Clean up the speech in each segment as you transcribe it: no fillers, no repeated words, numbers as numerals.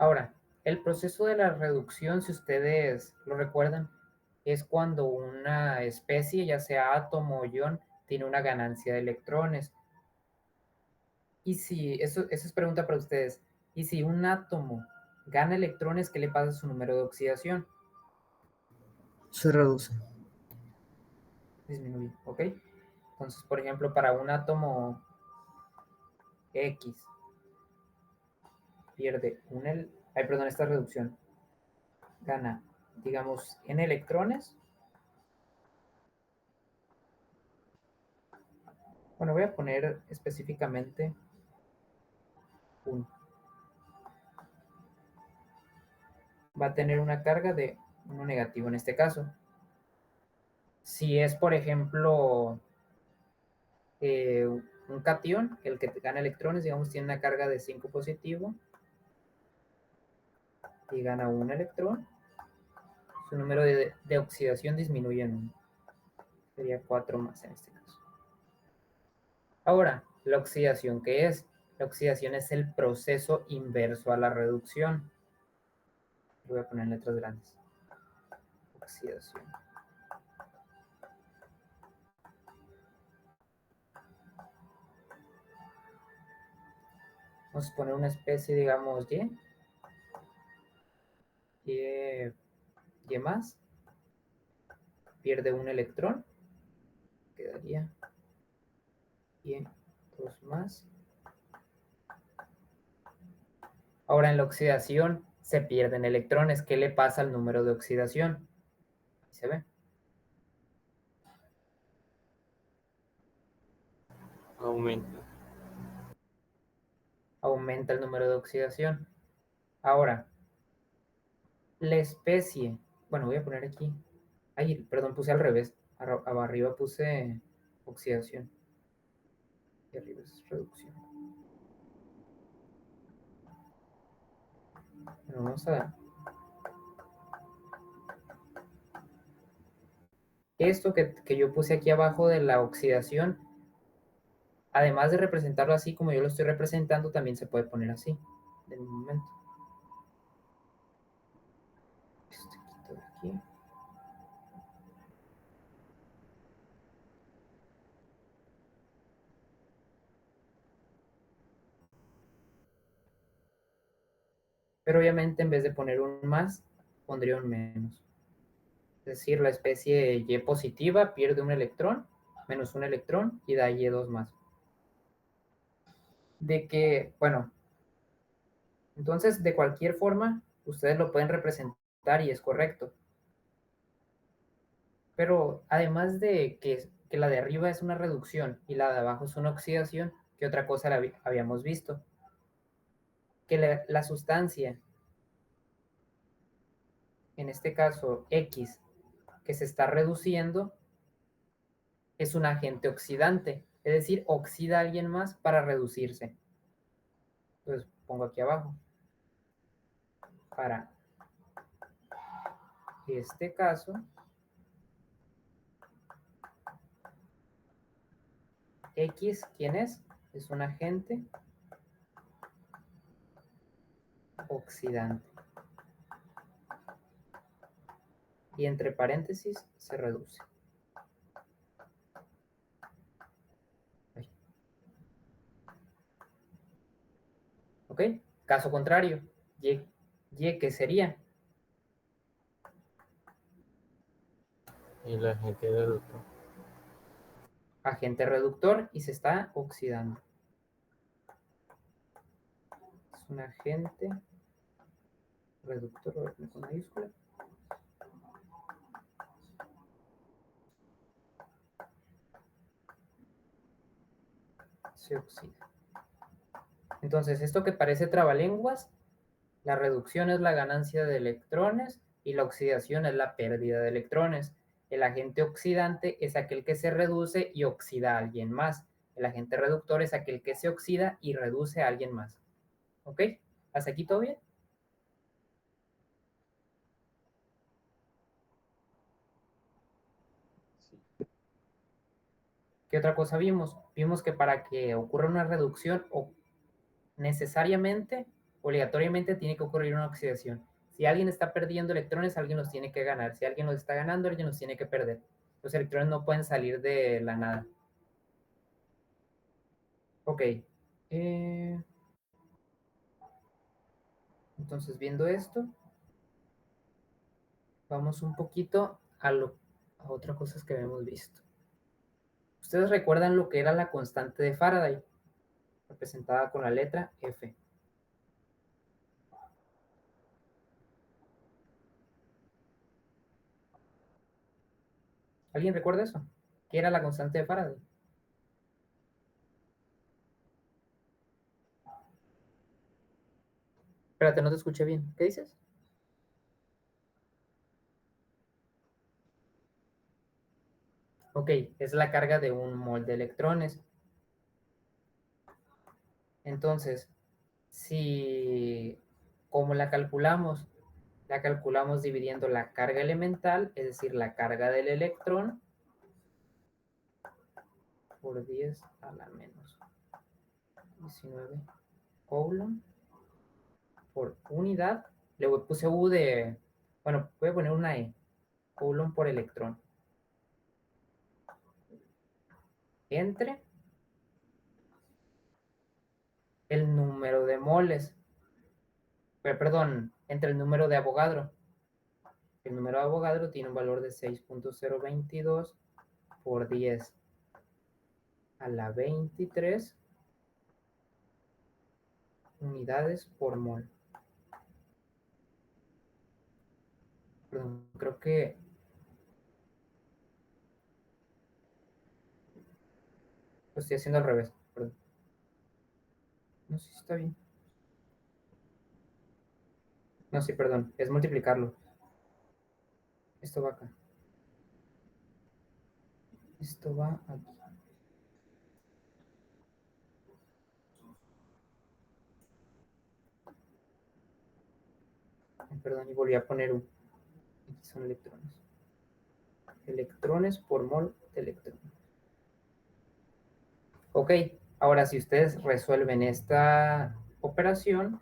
Ahora, el proceso de la reducción, si ustedes lo recuerdan, es cuando una especie, ya sea átomo o ion, tiene una ganancia de electrones. Y si, eso es pregunta para ustedes, y si un átomo gana electrones, ¿qué le pasa a su número de oxidación? Se reduce. Disminuye, ¿ok? Entonces, por ejemplo, para un átomo X pierde perdón, esta reducción gana, digamos, n electrones. Bueno, voy a poner específicamente 1. Va a tener una carga de 1 negativo en este caso. Si es, por ejemplo, un catión, el que gana electrones, digamos, tiene una carga de 5 positivo y gana un electrón, su número de oxidación disminuye en 1. Sería 4 más en este caso. Ahora, la oxidación, ¿qué es? La oxidación es el proceso inverso a la reducción. Lo voy a poner en letras grandes. Oxidación. Vamos a poner una especie, digamos, Y más. Pierde un electrón. Quedaría Y2 más. Ahora en la oxidación se pierden electrones. ¿Qué le pasa al número de oxidación? Ahí se ve. Aumenta. Aumenta el número de oxidación. Ahora, la especie. Bueno, voy a poner aquí. Ay, perdón, puse al revés. Arriba puse oxidación. Y arriba es reducción. Bueno, vamos a... Esto que yo puse aquí abajo de la oxidación, además de representarlo así como yo lo estoy representando, también se puede poner así. De un momento. Este quito de aquí. Pero obviamente en vez de poner un más, pondría un menos. Es decir, la especie Y positiva pierde un electrón, menos un electrón, y da Y2 más. De que, bueno, entonces de cualquier forma, ustedes lo pueden representar y es correcto. Pero además de que la de arriba es una reducción y la de abajo es una oxidación, ¿qué otra cosa habíamos visto? Que la sustancia, en este caso X, que se está reduciendo, es un agente oxidante, es decir, oxida a alguien más para reducirse. Entonces pongo aquí abajo. Para este caso, X, ¿quién es? Es un agente oxidante. Y entre paréntesis se reduce. ¿Ok? Caso contrario, Y ¿qué sería? El agente reductor. Agente reductor y se está oxidando. Es un agente reductor con mayúscula. Se oxida. Entonces, esto que parece trabalenguas, la reducción es la ganancia de electrones y la oxidación es la pérdida de electrones. El agente oxidante es aquel que se reduce y oxida a alguien más. El agente reductor es aquel que se oxida y reduce a alguien más. ¿Ok? ¿Hasta aquí todo bien? Sí. ¿Qué otra cosa vimos? Vimos que para que ocurra una reducción necesariamente Obligatoriamente tiene que ocurrir una oxidación. Si alguien está perdiendo electrones, alguien los tiene que ganar. Si alguien los está ganando, alguien los tiene que perder. Los electrones no pueden salir de la nada. Ok. Entonces, viendo esto, vamos un poquito a otras cosas que habíamos visto. ¿Ustedes recuerdan lo que era la constante de Faraday? Representada con la letra F. ¿Alguien recuerda eso? ¿Qué era la constante de Faraday? Espérate, no te escuché bien. ¿Qué dices? Ok, es la carga de un mol de electrones. Entonces, si, ¿cómo la calculamos? La calculamos dividiendo la carga elemental, es decir, la carga del electrón, por 10 a la menos 19 coulomb por unidad. Le puse U de, bueno, voy a poner una E, coulomb por electrón. Entre el número de moles, perdón, entre el número de Avogadro. El número de Avogadro tiene un valor de 6.022 por 10 a la 23 unidades por mol. Perdón, creo que lo estoy haciendo al revés. Perdón. No sé si está bien. No, sí, perdón. Es multiplicarlo. Esto va acá. Esto va aquí. Perdón, y volví a poner U. Aquí son electrones. Electrones por mol de electrón. Ok, ahora si ustedes resuelven esta operación,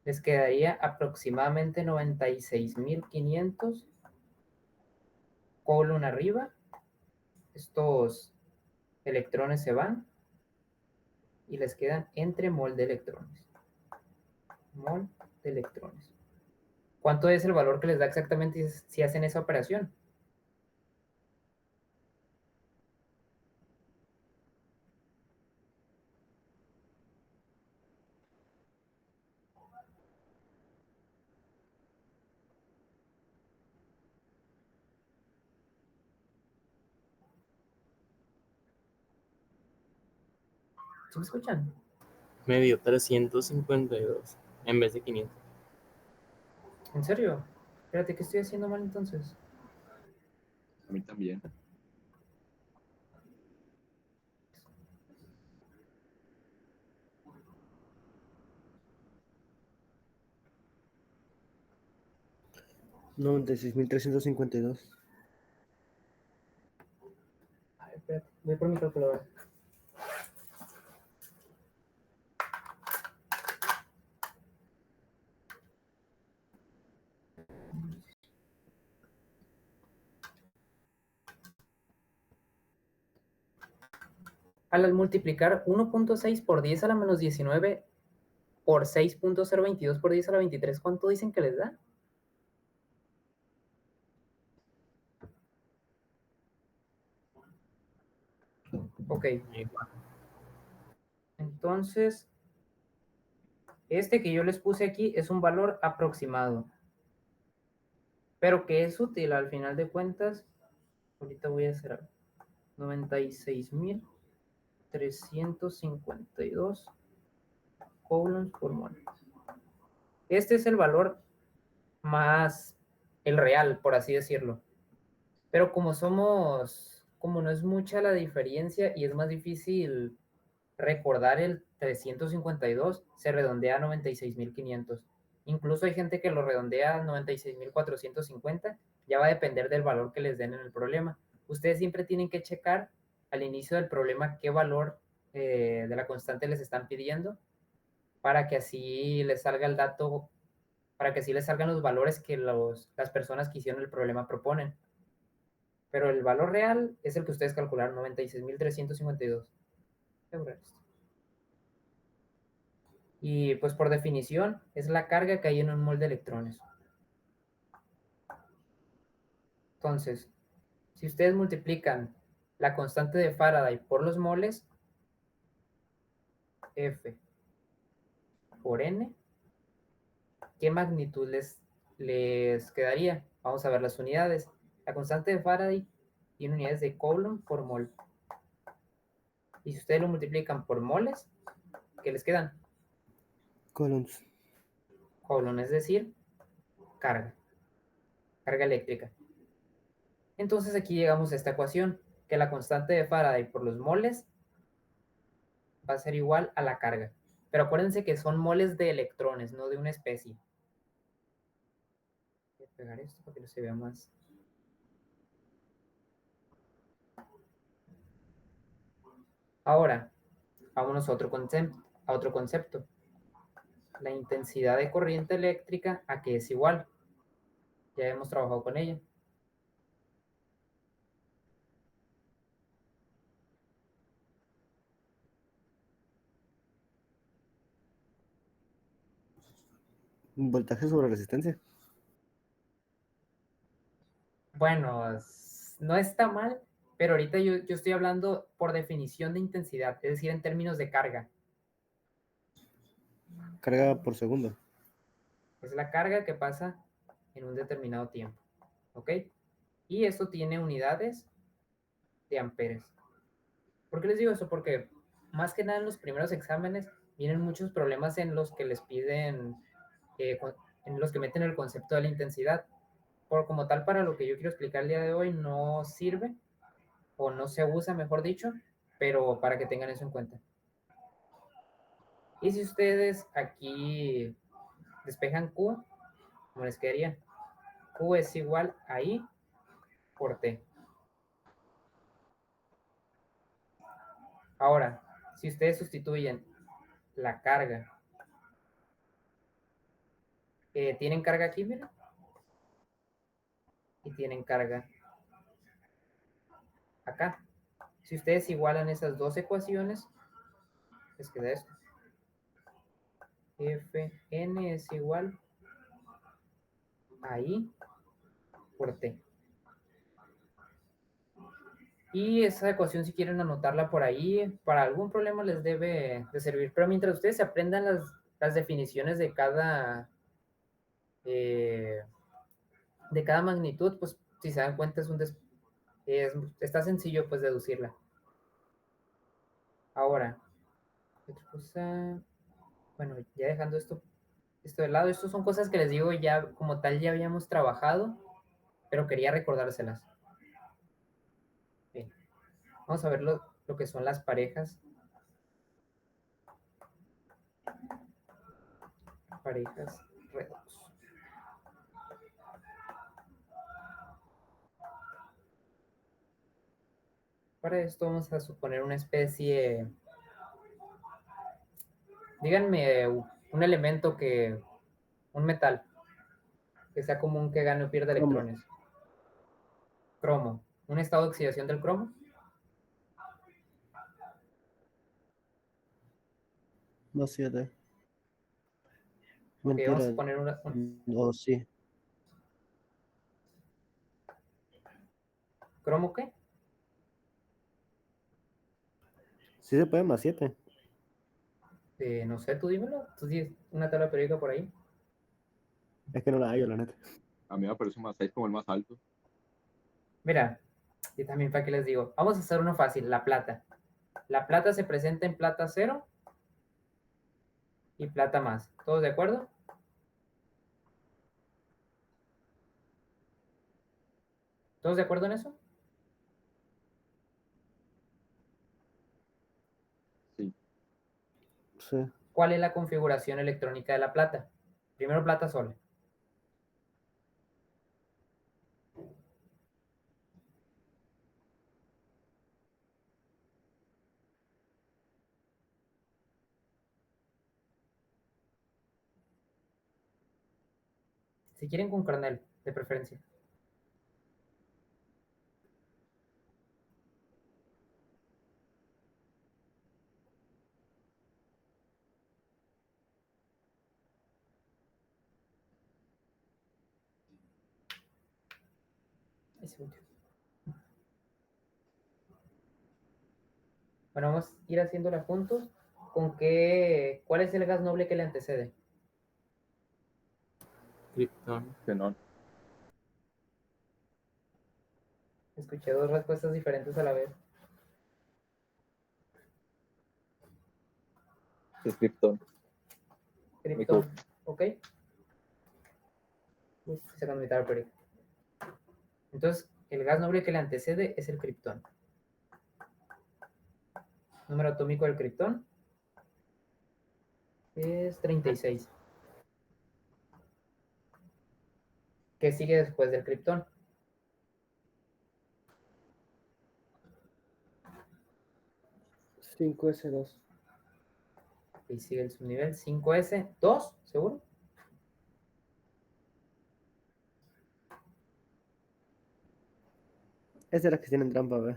les quedaría aproximadamente 96.500 colon arriba. Estos electrones se van y les quedan entre mol de electrones. Mol de electrones. ¿Cuánto es el valor que les da exactamente si hacen esa operación? ¿Sí me escuchan? Me dio 352 en vez de 500. ¿En serio? Espérate, ¿qué estoy haciendo mal entonces? A mí también. $96,352. A ver, espérate, voy por mi calculadora. Al multiplicar 1.6 por 10 a la menos 19 por 6.022 por 10 a la 23, ¿cuánto dicen que les da? Ok, Igual. entonces, este que yo les puse aquí es un valor aproximado, pero que es útil al final de cuentas. Ahorita voy a hacer algo. 96.352 coulombs por mol. Este es el valor más, el real, por así decirlo. Pero como no es mucha la diferencia y es más difícil recordar el 352, se redondea a 96.500. Incluso hay gente que lo redondea a 96.450. Ya va a depender del valor que les den en el problema. Ustedes siempre tienen que checar al inicio del problema qué valor de la constante les están pidiendo para que así les salga el dato, para que así les salgan los valores que las personas que hicieron el problema proponen. Pero el valor real es el que ustedes calcularon, 96.352. Y pues por definición es la carga que hay en un mol de electrones. Entonces, si ustedes multiplican la constante de Faraday por los moles, F por N, ¿qué magnitud les quedaría? Vamos a ver las unidades. La constante de Faraday tiene unidades de Coulomb por mol. Y si ustedes lo multiplican por moles, ¿qué les quedan? Coulombs. Coulomb, es decir, carga eléctrica. Entonces aquí llegamos a esta ecuación, que la constante de Faraday por los moles va a ser igual a la carga. Pero acuérdense que son moles de electrones, no de una especie. Voy a pegar esto para que no se vea más. Ahora, vámonos a otro concepto. La intensidad de corriente eléctrica, ¿a qué es igual? Ya hemos trabajado con ella. Voltaje sobre resistencia. Bueno, no está mal, pero ahorita yo estoy hablando por definición de intensidad, es decir, en términos de carga. Carga por segundo. Es la carga que pasa en un determinado tiempo. ¿Ok? Y eso tiene unidades de amperes. ¿Por qué les digo eso? Porque más que nada en los primeros exámenes vienen muchos problemas en los que les piden, en los que meten el concepto de la intensidad. Por como tal, para lo que yo quiero explicar el día de hoy no sirve, o no se usa, mejor dicho, pero para que tengan eso en cuenta. Y si ustedes aquí despejan Q, como les quedaría, Q es igual a I por T. Ahora, si ustedes sustituyen la carga, tienen carga aquí, mira, y tienen carga acá. Si ustedes igualan esas dos ecuaciones, les queda esto. Fn es igual a I por T. Y esa ecuación, si quieren anotarla por ahí, para algún problema les debe de servir. Pero mientras ustedes se aprendan las definiciones eh, de cada magnitud, pues si se dan cuenta está sencillo pues deducirla. Ahora, otra cosa, bueno, ya dejando esto de lado, estas son cosas que les digo ya como tal ya habíamos trabajado, pero quería recordárselas. Bien, vamos a ver lo que son las parejas redox. Para esto vamos a suponer una especie, díganme un elemento un metal, que sea común que gane o pierda Cromo. electrones. Cromo, un estado de oxidación del cromo. No, 7. Ok, vamos a Mentira. poner No, sí. ¿cromo qué? Sí se puede más 7. No sé, tú dímelo. Tú tienes una tabla periódica por ahí. Es que no la hallo, la neta. A mí me parece un más 6 como el más alto. Mira, y también para qué les digo. Vamos a hacer uno fácil, la plata. La plata se presenta en plata cero y plata más. ¿Todos de acuerdo? ¿Todos de acuerdo en eso? Sí. Sí. ¿Cuál es la configuración electrónica de la plata? Primero plata sola. Si quieren con kernel, de preferencia. Ese último. Bueno, vamos a ir haciéndola juntos. ¿Cuál es el gas noble que le antecede? Krypton. Xenón. Escuché dos respuestas diferentes a la vez. Es Krypton. Krypton, ¿ok? Se convirtió al periódico. Entonces, el gas noble que le antecede es el kriptón. Número atómico del kriptón es 36. ¿Qué sigue después del kriptón? Cinco s 2. Y sigue el subnivel 5s2, ¿seguro? Es de las que tienen trampa, ¿ves?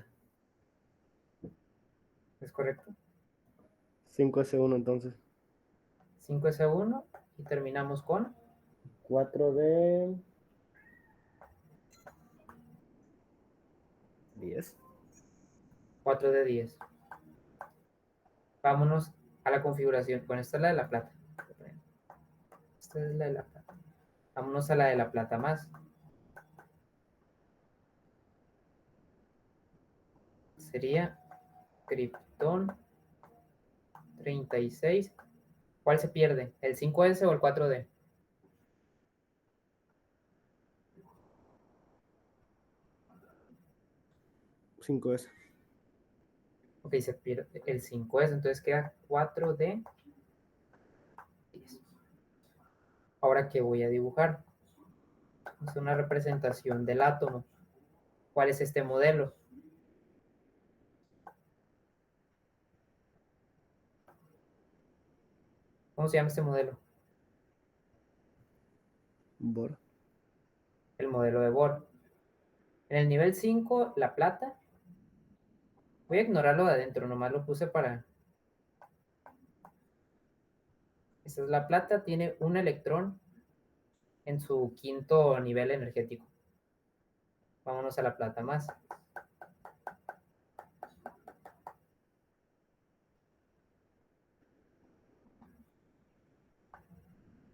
Es correcto. 5s1 entonces. 5s1 y terminamos con 4 de 10. 4 de 10. Vámonos a la configuración. Bueno, esta es la de la plata. Esta es la de la plata. Vámonos a la de la plata más. Sería kriptón 36. ¿Cuál se pierde? ¿El 5s o el 4d? 5s. Ok, se pierde el 5s, entonces queda 4d 10. Ahora, ¿qué voy a dibujar? Es una representación del átomo. ¿Cuál es este modelo? ¿Cómo se llama este modelo? Bor. El modelo de Bohr. En el nivel 5, la plata. Voy a ignorarlo de adentro, nomás lo puse para... Esta es la plata, tiene un electrón en su quinto nivel energético. Vámonos a la plata más.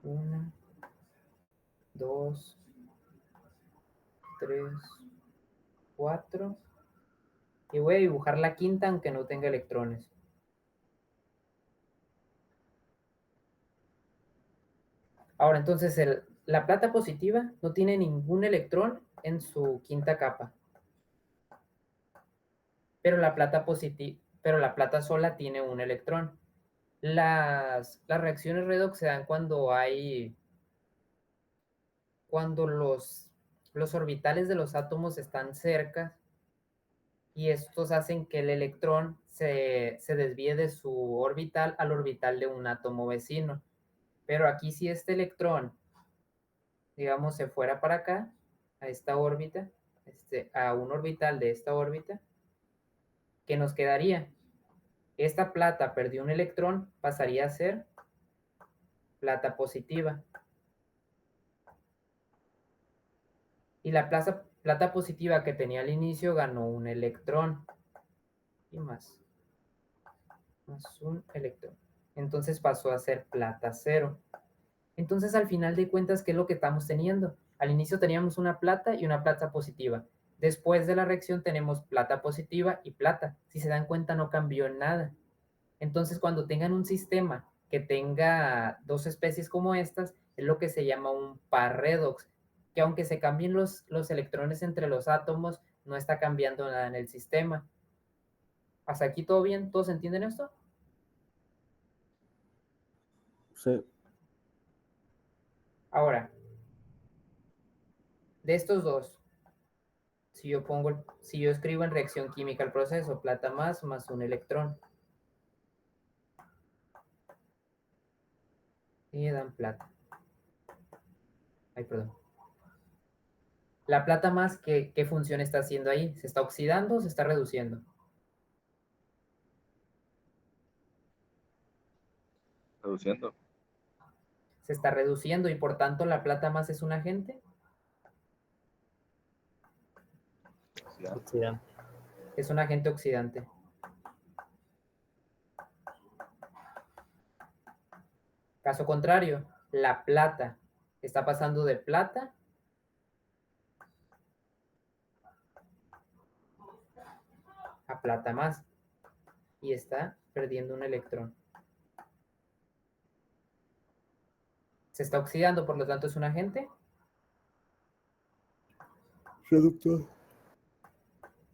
Una, dos, tres, cuatro. Y voy a dibujar la quinta aunque no tenga electrones. Ahora, entonces, la plata positiva no tiene ningún electrón en su quinta capa. Pero la plata sola tiene un electrón. Las reacciones redox se dan cuando los orbitales de los átomos están cerca y estos hacen que el electrón se desvíe de su orbital al orbital de un átomo vecino. Pero aquí si este electrón, digamos, se fuera para acá, a esta órbita, a un orbital de esta órbita, ¿qué nos quedaría? Esta plata perdió un electrón, pasaría a ser plata positiva. Y la plata positiva que tenía al inicio ganó un electrón. Y más un electrón. Entonces pasó a ser plata cero. Entonces al final de cuentas, ¿qué es lo que estamos teniendo? Al inicio teníamos una plata y una plata positiva. Después de la reacción tenemos plata positiva y plata. Si se dan cuenta no cambió nada. Entonces cuando tengan un sistema que tenga dos especies como estas, es lo que se llama un par redox, que aunque se cambien los electrones entre los átomos, no está cambiando nada en el sistema. ¿Hasta aquí todo bien? ¿Todos entienden esto? Sí. Ahora, de estos dos, si yo escribo en reacción química el proceso, plata más un electrón, y dan plata. Ay, perdón. La plata más, ¿qué función está haciendo ahí? ¿Se está oxidando o se está reduciendo? Reduciendo. Se está reduciendo y por tanto la plata más es un agente. Oxidante. Oxidante. Es un agente oxidante. Caso contrario, la plata está pasando de plata a plata más y está perdiendo un electrón. Se está oxidando, por lo tanto es un agente. Reductor.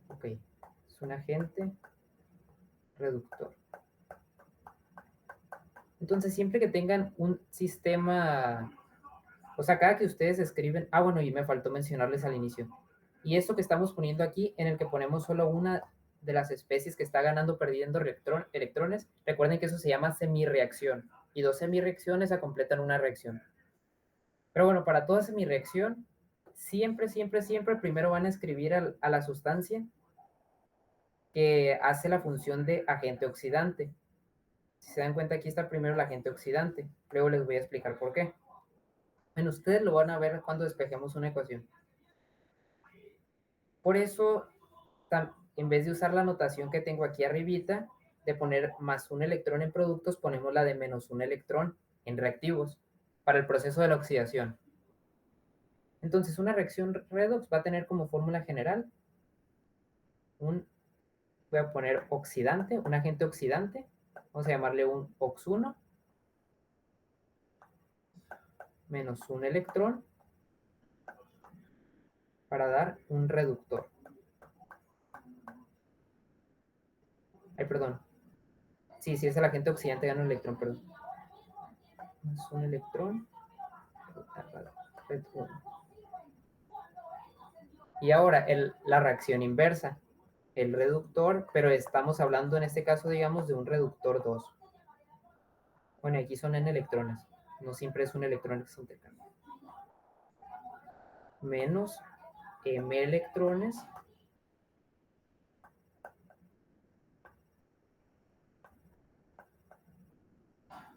Ok, es un agente reductor. Entonces, siempre que tengan un sistema, o sea, cada que ustedes escriben, bueno, y me faltó mencionarles al inicio, y esto que estamos poniendo aquí, en el que ponemos solo una de las especies que está ganando o perdiendo electrones, recuerden que eso se llama semirreacción, y dos semirreacciones se completan una reacción. Pero bueno, para toda semirreacción, siempre, siempre, siempre primero van a escribir a la sustancia que hace la función de agente oxidante. Si se dan cuenta, aquí está primero el agente oxidante. Luego les voy a explicar por qué. Bueno, ustedes lo van a ver cuando despejemos una ecuación. Por eso, en vez de usar la notación que tengo aquí arribita, de poner más un electrón en productos, ponemos la de menos un electrón en reactivos para el proceso de la oxidación. Entonces, una reacción redox va a tener como fórmula general voy a poner oxidante, un agente oxidante. Vamos a llamarle un OX1 menos un electrón para dar un reductor. Ay, perdón. Sí, es el agente oxidante, gana un electrón, perdón. Más un electrón. Red 1. Y ahora la reacción inversa. El reductor, pero estamos hablando en este caso, digamos, de un reductor 2. Bueno, aquí son N electrones. No siempre es un electrón que se intercambia. Menos M electrones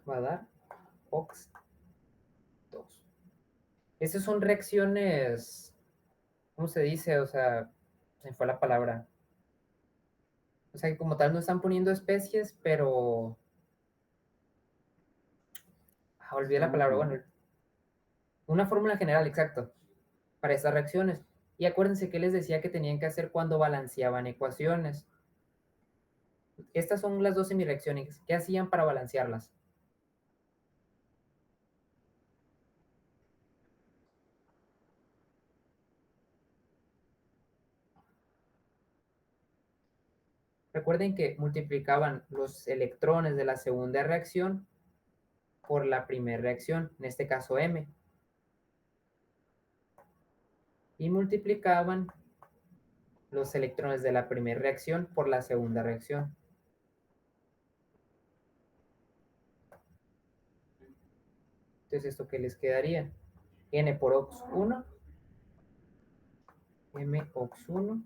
va a dar OX2. Esas son reacciones, ¿cómo se dice? O sea, se me fue la palabra. O sea, que como tal no están poniendo especies, pero... olvidé la palabra. Bueno, una fórmula general, exacto, para estas reacciones. Y acuérdense que les decía que tenían que hacer cuando balanceaban ecuaciones. Estas son las dos semireacciones. ¿Qué hacían para balancearlas? Recuerden que multiplicaban los electrones de la segunda reacción por la primera reacción, en este caso M. Y multiplicaban los electrones de la primera reacción por la segunda reacción. Entonces, ¿esto qué les quedaría? N por OX1, M OX1,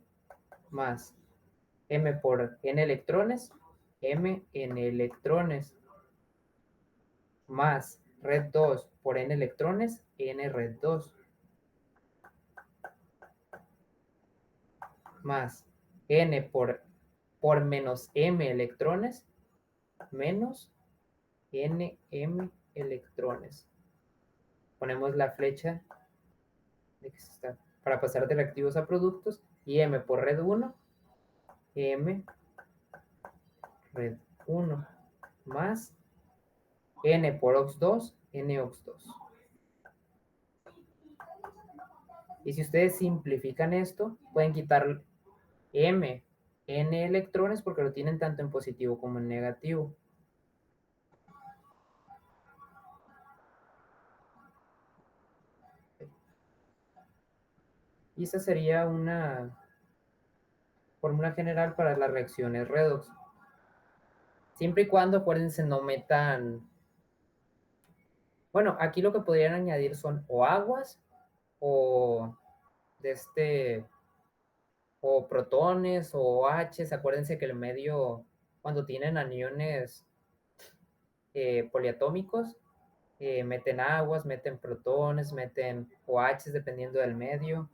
más M por N electrones, M N electrones, más red 2 por N electrones, N red 2, más N por menos M electrones, menos N M electrones. Ponemos la flecha de que se está, para pasar de reactivos a productos, y M por red 1, M red 1, más N por OX2, N OX2. Y si ustedes simplifican esto, pueden quitar M, N electrones, porque lo tienen tanto en positivo como en negativo. Y esa sería una fórmula general para las reacciones redox. Siempre y cuando, acuérdense, no metan... Bueno, aquí lo que podrían añadir son o aguas o o protones o OHs. Acuérdense que el medio, cuando tienen aniones poliatómicos, meten aguas, meten protones, meten OHs dependiendo del medio.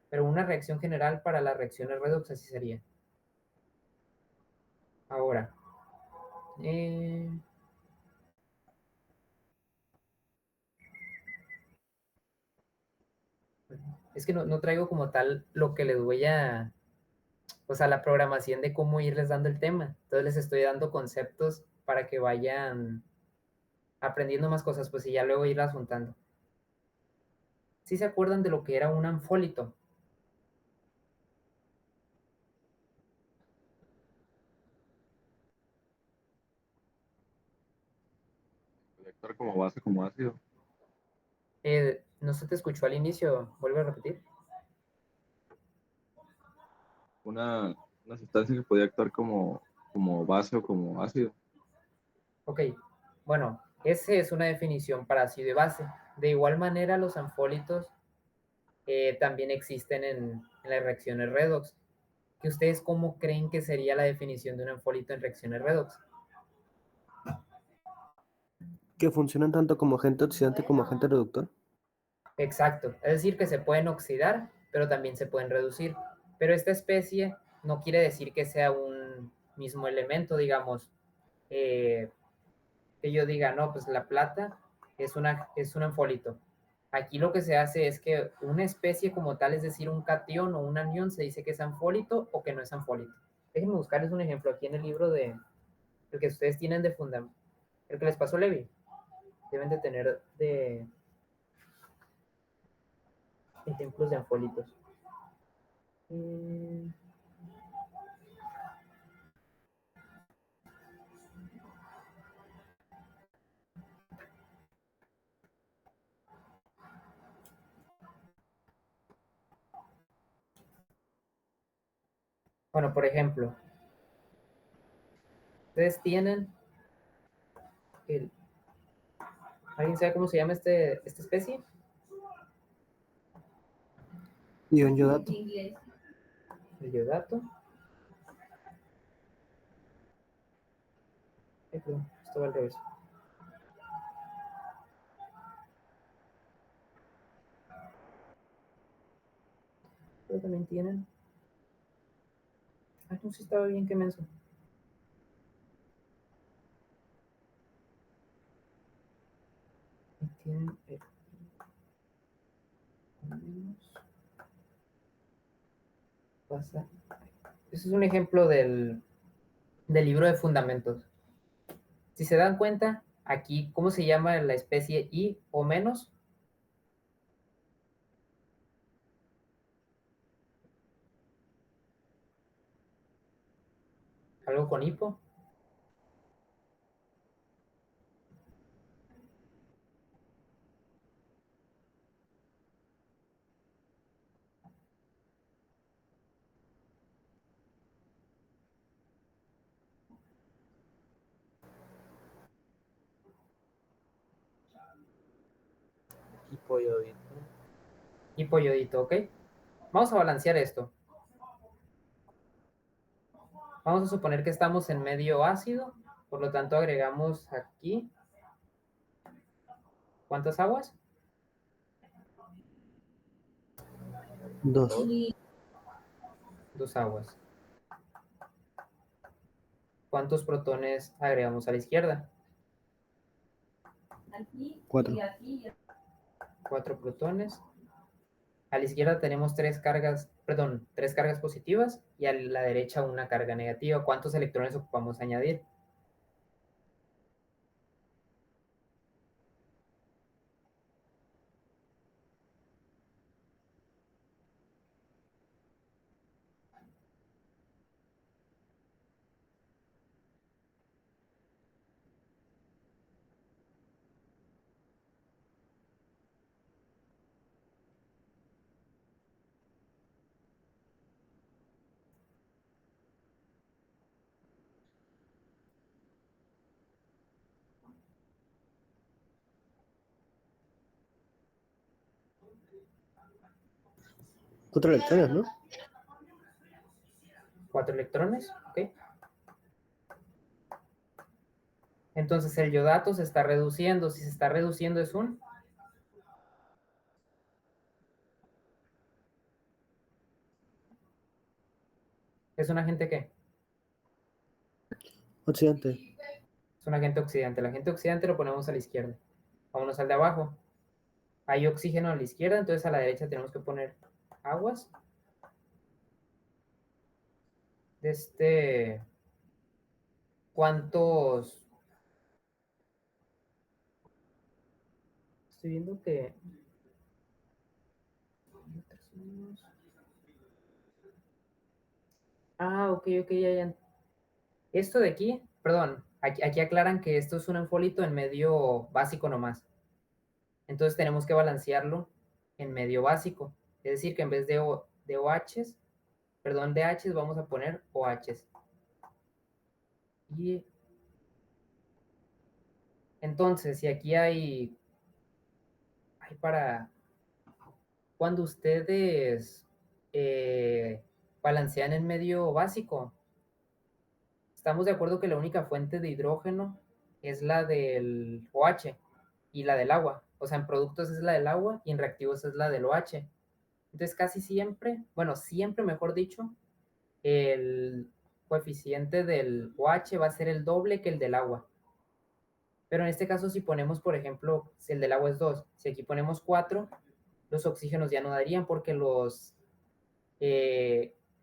Pero una reacción general para las reacciones redox así sería. Ahora, es que no traigo como tal lo que les voy a, o sea, la programación de cómo irles dando el tema. Entonces les estoy dando conceptos para que vayan aprendiendo más cosas, pues y ya luego irlas juntando. ¿Sí se acuerdan de lo que era un anfólito? Puede actuar como base, como ácido. No se te escuchó al inicio, vuelve a repetir. Una sustancia que podía actuar como base o como ácido. Ok, bueno, esa es una definición para ácido y base. De igual manera, los anfólitos también existen en las reacciones redox. ¿Que ustedes cómo creen que sería la definición de un anfólito en reacciones redox? Que funcionan tanto como agente oxidante como agente reductor. Exacto, es decir, que se pueden oxidar, pero también se pueden reducir. Pero esta especie no quiere decir que sea un mismo elemento, digamos, que yo diga, no, pues la plata es un anfólito. Aquí lo que se hace es que una especie como tal, es decir, un cation o un anión, se dice que es anfólito o que no es anfólito. Déjenme buscarles un ejemplo aquí en el libro de el que ustedes tienen de fundamento, el que les pasó Levi. Deben de tener de ejemplos de anfólitos. Bueno, por ejemplo, ustedes tienen el, ¿alguien sabe cómo se llama esta especie? Ion yodato. El iodato. Perdón, esto va al revés. Pero también tienen. Ay, no sé si estaba bien, qué menso. Y tienen. Pasa. Ese es un ejemplo del libro de fundamentos. Si se dan cuenta, aquí, ¿cómo se llama la especie I o menos? Algo con hipo. Hipoiodito. Hipoyodito, ¿ok? Vamos a balancear esto. Vamos a suponer que estamos en medio ácido, por lo tanto agregamos aquí. ¿Cuántas aguas? 2. 2 aguas. ¿Cuántos protones agregamos a la izquierda? 4. 4 protones. A la izquierda tenemos 3 cargas positivas y a la derecha una carga negativa. ¿Cuántos electrones ocupamos añadir? 4 electrones, ¿no? 4 electrones, ¿ok? Entonces el iodato se está reduciendo. Si se está reduciendo es un... ¿Es un agente qué? Oxidante. Es un agente oxidante. El agente oxidante lo ponemos a la izquierda. Vámonos al de abajo. Hay oxígeno a la izquierda, entonces a la derecha tenemos que poner aguas. ¿Cuántos? Estoy viendo que... Ok, ya. Esto de aquí, perdón, aquí aclaran que esto es un enfolito en medio básico nomás. Entonces tenemos que balancearlo en medio básico. Es decir, que en vez de OHs, perdón, de Hs, vamos a poner OHs. Y entonces, si aquí hay para... Cuando ustedes balancean en medio básico, estamos de acuerdo que la única fuente de hidrógeno es la del OH y la del agua. O sea, en productos es la del agua y en reactivos es la del OH. Entonces, casi siempre, bueno, siempre mejor dicho, el coeficiente del OH va a ser el doble que el del agua. Pero en este caso, si ponemos, por ejemplo, si el del agua es 2, si aquí ponemos 4, los oxígenos ya no darían porque los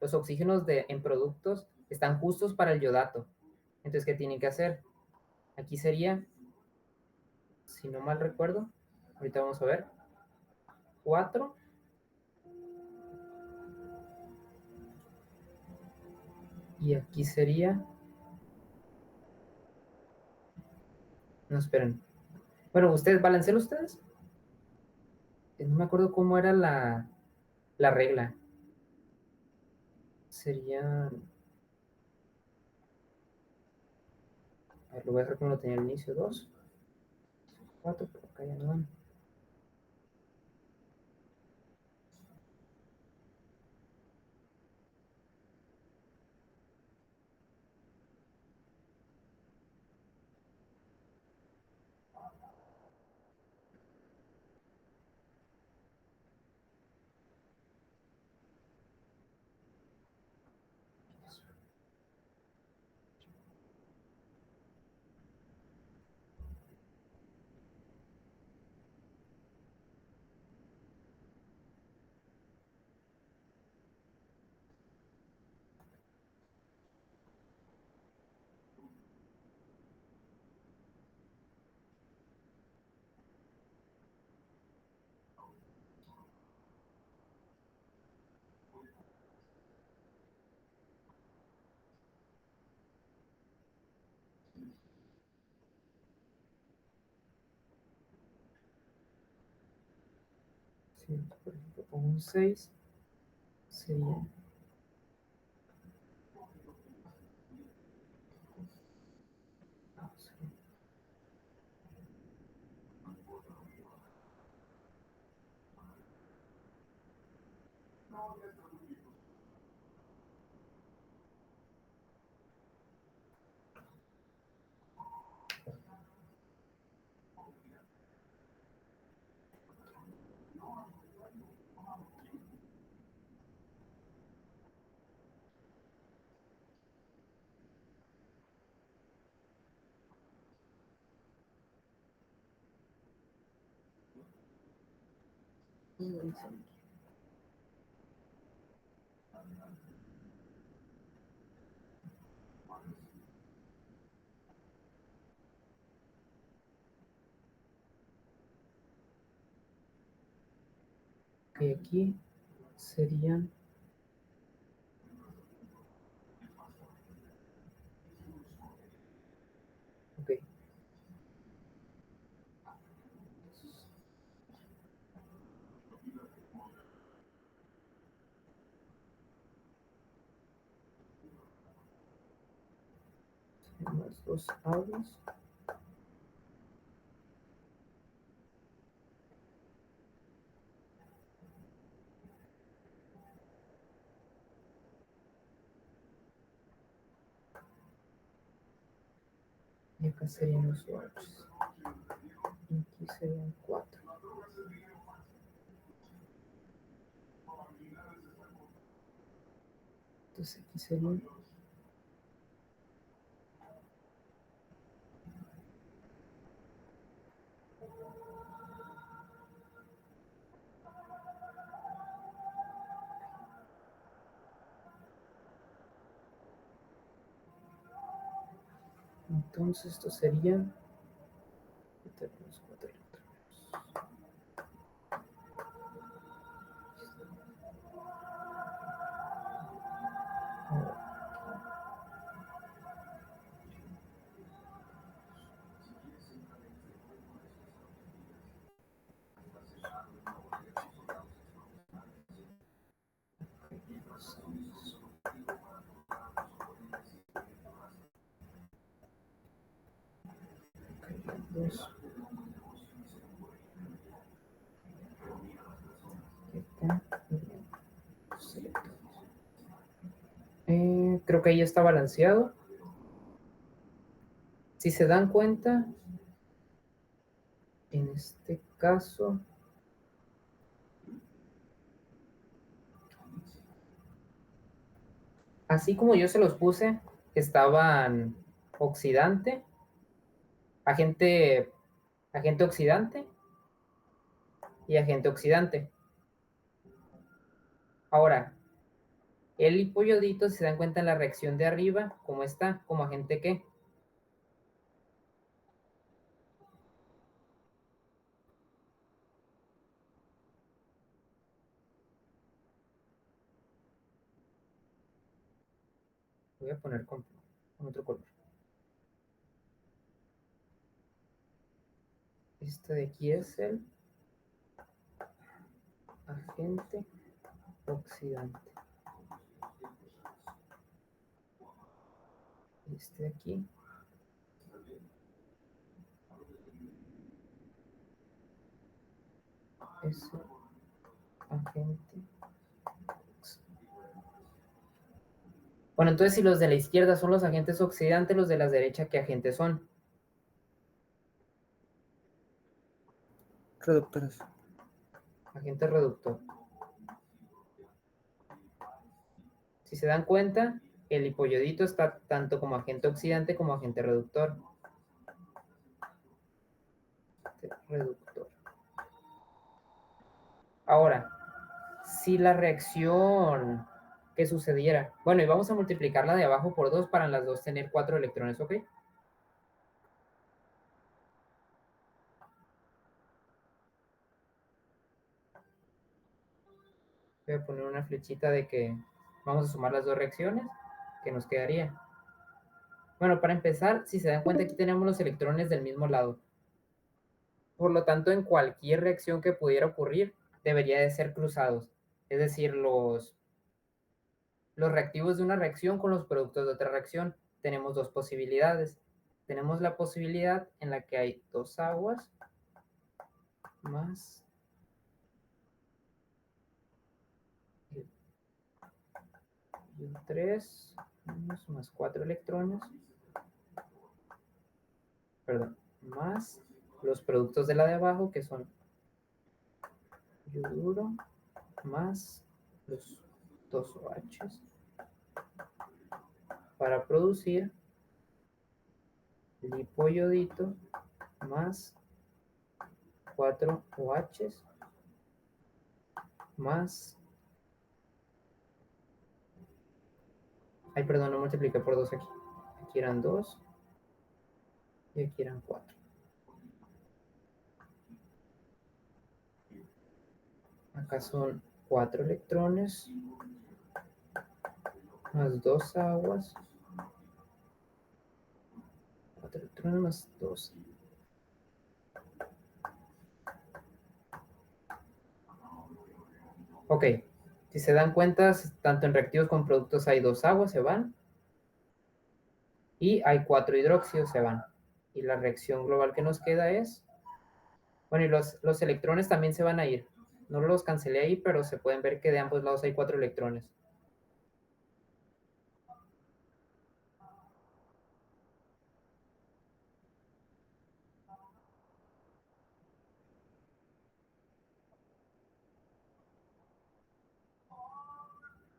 oxígenos en productos están justos para el iodato. Entonces, ¿qué tienen que hacer? Aquí sería, si no mal recuerdo, ahorita vamos a ver, 4. Y aquí sería, no, esperen. Bueno, ustedes, balanceen ustedes. No me acuerdo cómo era la regla. Sería, a ver, lo voy a hacer como lo tenía al inicio, 2, 4, pero acá ya no van. Si, por ejemplo, pongo un 6, sería... Ok, aquí serían... Ok. Las dos aguas. Y acá serían los OH. Y aquí serían 4. Entonces aquí serían... Entonces esto sería... Tenemos 4 electrones. Dos. Creo que ahí está balanceado. Si se dan cuenta, en este caso, así como yo se los puse, estaban oxidante, agente oxidante y agente oxidante. Ahora, el hipoyodito, si se dan cuenta en la reacción de arriba, ¿cómo está? ¿Como agente qué? Voy a poner con otro color. Este de aquí es el agente oxidante. Este de aquí es el agente. Bueno, entonces si los de la izquierda son los agentes oxidantes, los de la derecha, ¿qué agentes son? Reductores. Agente reductor. Si se dan cuenta, el hipoyodito está tanto como agente oxidante como agente reductor. Reductor. Ahora, si la reacción que sucediera, bueno, y vamos a multiplicarla de abajo por 2 para en las dos tener 4 electrones, ¿ok? Voy a poner una flechita de que vamos a sumar las dos reacciones, que nos quedaría. Bueno, para empezar, si se dan cuenta, aquí tenemos los electrones del mismo lado. Por lo tanto, en cualquier reacción que pudiera ocurrir, debería de ser cruzados. Es decir, los reactivos de una reacción con los productos de otra reacción. Tenemos dos posibilidades. Tenemos la posibilidad en la que hay dos aguas más y un 3 más 4 electrones, perdón, más los productos de la de abajo, que son yoduro más los dos OHs, para producir lipoyodito más 4 OHs más... Ay, perdón, no multipliqué por 2 aquí. Aquí eran 2 y aquí eran 4. Acá son 4 electrones más 2 aguas. 4 electrones más 2. Ok, si se dan cuenta, tanto en reactivos como productos hay 2 aguas, se van. Y hay 4 hidróxidos, se van. Y la reacción global que nos queda es... Bueno, y los electrones también se van a ir. No los cancelé ahí, pero se pueden ver que de ambos lados hay 4 electrones.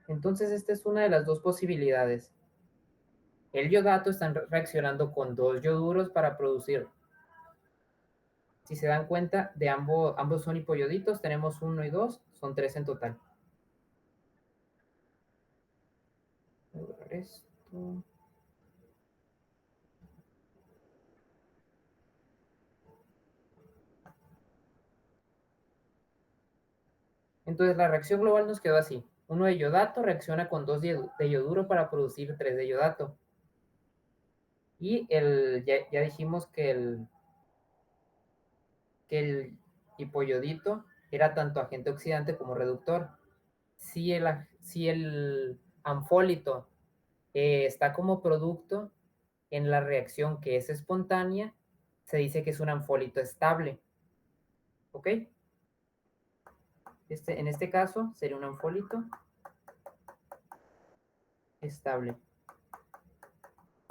Entonces, esta es una de las dos posibilidades. El iodato están reaccionando con dos ioduros para producir. Si se dan cuenta, de ambos son hipoyoditos, tenemos 1 y 2, son 3 en total. Voy a borrar esto. Entonces la reacción global nos quedó así. 1 de iodato reacciona con 2 de ioduro para producir 3 de iodato. Y ya dijimos que el hipoyodito era tanto agente oxidante como reductor. Si el anfólito está como producto en la reacción que es espontánea, se dice que es un anfólito estable. ¿Ok? En este caso sería un anfólito estable.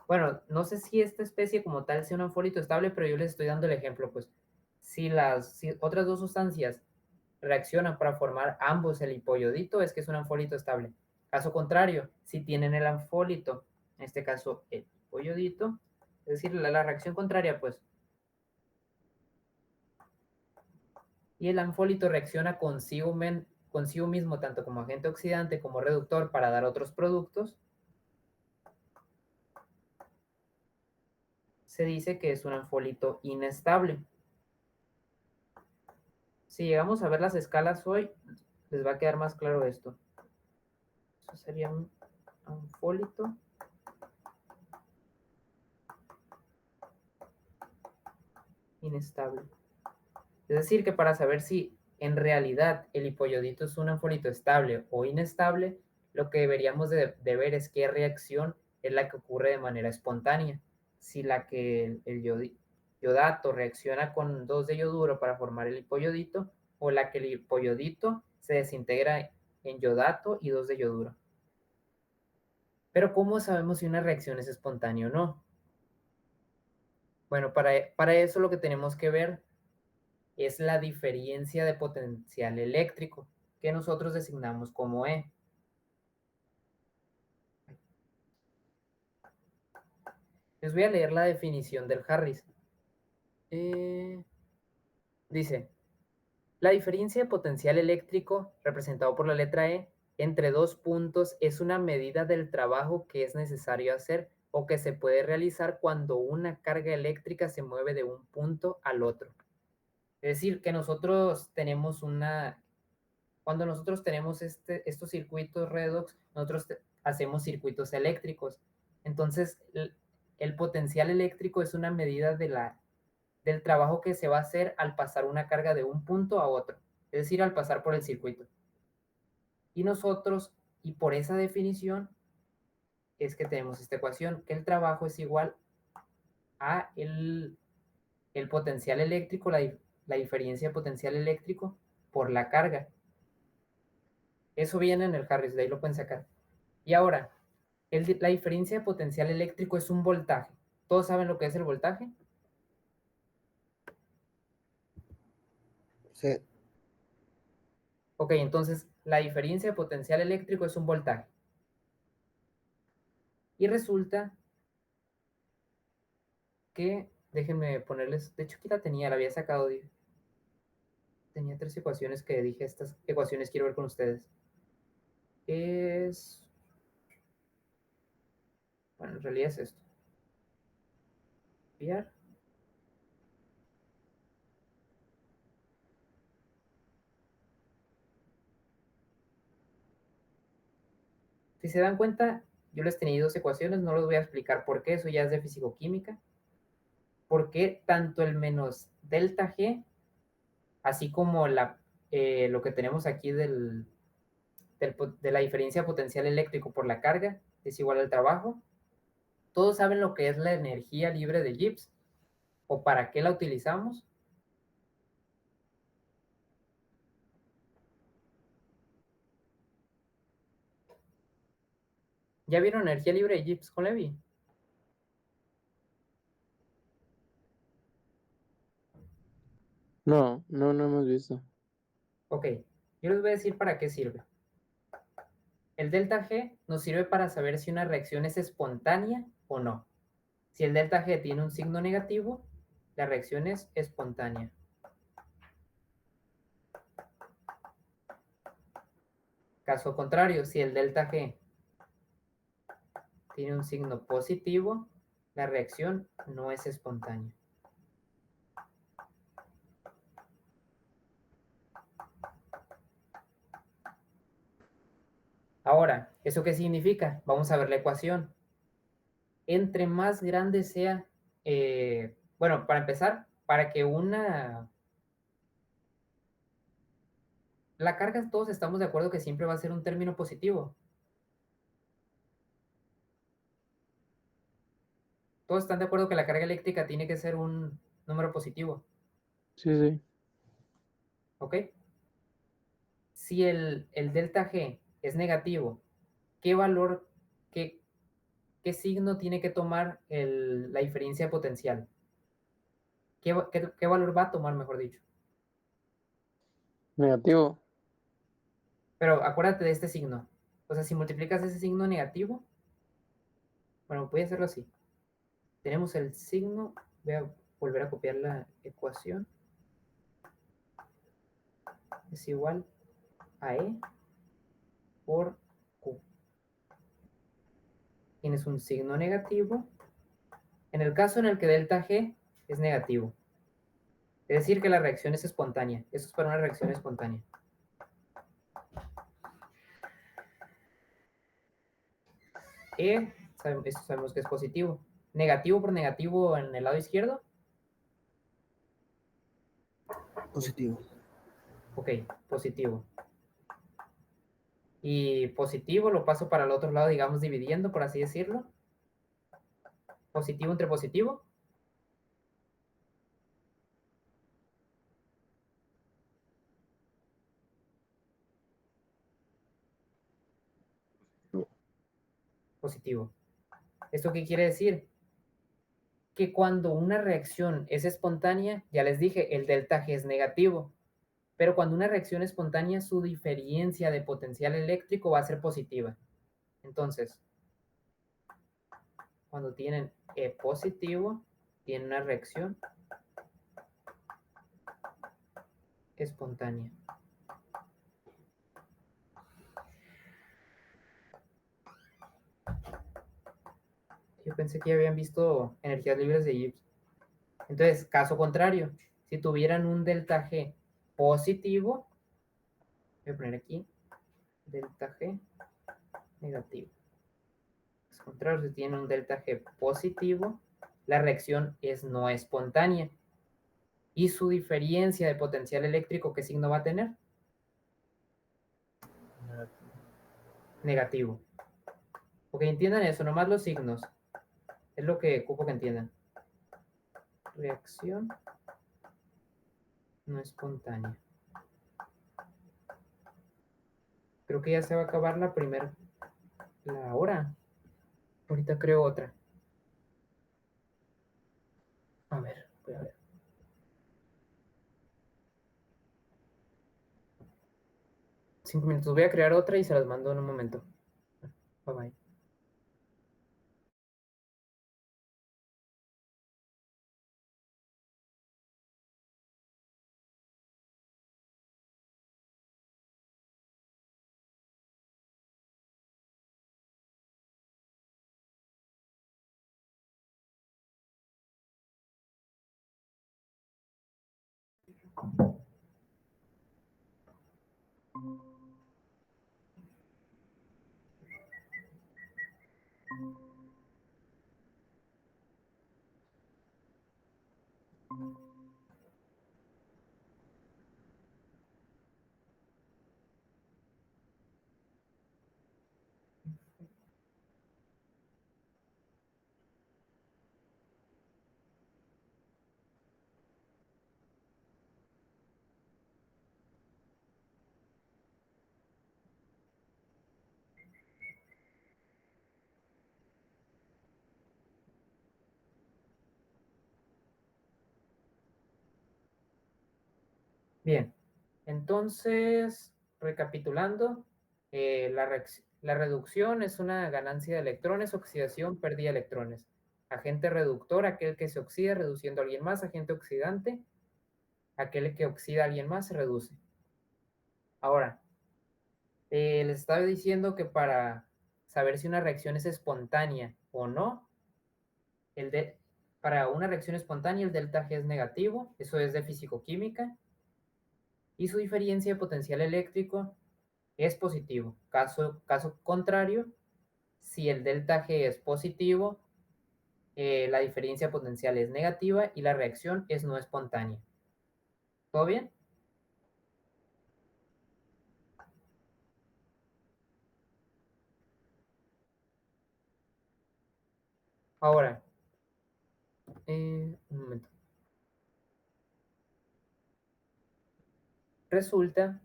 Bueno, no sé si esta especie como tal sea un anfólito estable, pero yo les estoy dando el ejemplo, pues. Si otras dos sustancias reaccionan para formar ambos el hipoyodito, es que es un anfólito estable. Caso contrario, si tienen el anfólito, en este caso el hipoyodito, es decir, la reacción contraria, pues, y el anfólito reacciona consigo mismo, tanto como agente oxidante como reductor, para dar otros productos, se dice que es un anfólito inestable. Si llegamos a ver las escalas hoy, les va a quedar más claro esto. Eso sería un anfólito inestable. Es decir, que para saber si en realidad el hipoyodito es un anfólito estable o inestable, lo que deberíamos de ver es qué reacción es la que ocurre de manera espontánea. Si la que el yodato reacciona con 2 de yoduro para formar el hipoyodito, o la que el hipoyodito se desintegra en yodato y 2 de yoduro. Pero ¿cómo sabemos si una reacción es espontánea o no? Bueno, para eso lo que tenemos que ver es la diferencia de potencial eléctrico, que nosotros designamos como E. Les voy a leer la definición del Harris. Dice, la diferencia de potencial eléctrico, representado por la letra E, entre dos puntos es una medida del trabajo que es necesario hacer o que se puede realizar cuando una carga eléctrica se mueve de un punto al otro. Es decir, que nosotros tenemos cuando nosotros tenemos estos circuitos redox, nosotros hacemos circuitos eléctricos. Entonces, el potencial eléctrico es una medida del trabajo que se va a hacer al pasar una carga de un punto a otro, es decir, al pasar por el circuito. Y por esa definición, es que tenemos esta ecuación, que el trabajo es igual a el potencial eléctrico, la diferencia de potencial eléctrico por la carga. Eso viene en el Harris, de ahí lo pueden sacar. Y ahora, la diferencia de potencial eléctrico es un voltaje. ¿Todos saben lo que es el voltaje? Sí. Ok, entonces la diferencia de potencial eléctrico es un voltaje. Y resulta que, déjenme ponerles, de hecho aquí la tenía, la había sacado, tenía 3 ecuaciones que dije, estas ecuaciones quiero ver con ustedes. Bueno, en realidad es esto. Copiar. Si se dan cuenta, yo les tenía 2 ecuaciones, no les voy a explicar por qué, eso ya es de fisicoquímica. ¿Por qué tanto el menos delta G, así como lo que tenemos aquí de la diferencia de potencial eléctrico por la carga, es igual al trabajo? ¿Todos saben lo que es la energía libre de Gibbs? ¿O para qué la utilizamos? ¿Ya vieron energía libre de Gibbs con Levy? No, no hemos visto. Ok, yo les voy a decir para qué sirve. El delta G nos sirve para saber si una reacción es espontánea o no. Si el delta G tiene un signo negativo, la reacción es espontánea. Caso contrario, si el delta G tiene un signo positivo, la reacción no es espontánea. Ahora, ¿eso qué significa? Vamos a ver la ecuación. Entre más grande sea, bueno, para empezar, para que la carga, todos estamos de acuerdo que siempre va a ser un término positivo. Todos están de acuerdo que la carga eléctrica tiene que ser un número positivo. Sí, sí. ¿Ok? Si el delta G es negativo, ¿qué valor, qué signo tiene que tomar la diferencia potencial? ¿Qué valor va a tomar, mejor dicho? Negativo. Pero acuérdate de este signo. O sea, si multiplicas ese signo negativo, bueno, voy a hacerlo así. Tenemos el signo, voy a volver a copiar la ecuación. Es igual a E por Q. Tienes un signo negativo. En el caso en el que delta G es negativo. Es decir, que la reacción es espontánea. Eso es para una reacción espontánea. Esto sabemos que es positivo. Negativo por negativo en el lado izquierdo. Positivo. Ok, positivo. Y positivo lo paso para el otro lado, digamos, dividiendo, por así decirlo. Positivo entre positivo. Positivo. ¿Esto qué quiere decir? Que cuando una reacción es espontánea, ya les dije, el delta G es negativo. Pero cuando una reacción espontánea, su diferencia de potencial eléctrico va a ser positiva. Entonces, cuando tienen E positivo, tienen una reacción espontánea. Yo pensé que ya habían visto energías libres de Gibbs. Entonces, caso contrario, si tuvieran un delta G positivo, voy a poner aquí, delta G negativo. Caso contrario, si tienen un delta G positivo, la reacción es no espontánea. ¿Y su diferencia de potencial eléctrico qué signo va a tener? Negativo. Ok, entiendan eso, nomás los signos. Es lo que ocupo que entiendan. Reacción no espontánea. Creo que ya se va a acabar la hora. Ahorita creo otra. A ver, voy a ver. Cinco minutos. Voy a crear otra y se las mando en un momento. Bye bye. Bien, entonces, recapitulando, La reducción es una ganancia de electrones, oxidación, pérdida de electrones. Agente reductor, aquel que se oxida reduciendo a alguien más. Agente oxidante, aquel que oxida a alguien más se reduce. Ahora, les estaba diciendo que para saber si una reacción es espontánea o no, para una reacción espontánea el delta G es negativo, eso es de fisicoquímica, y su diferencia de potencial eléctrico es positivo. Caso contrario, si el delta G es positivo, la diferencia potencial es negativa y la reacción es no espontánea. ¿Todo bien? Ahora, un momento. Resulta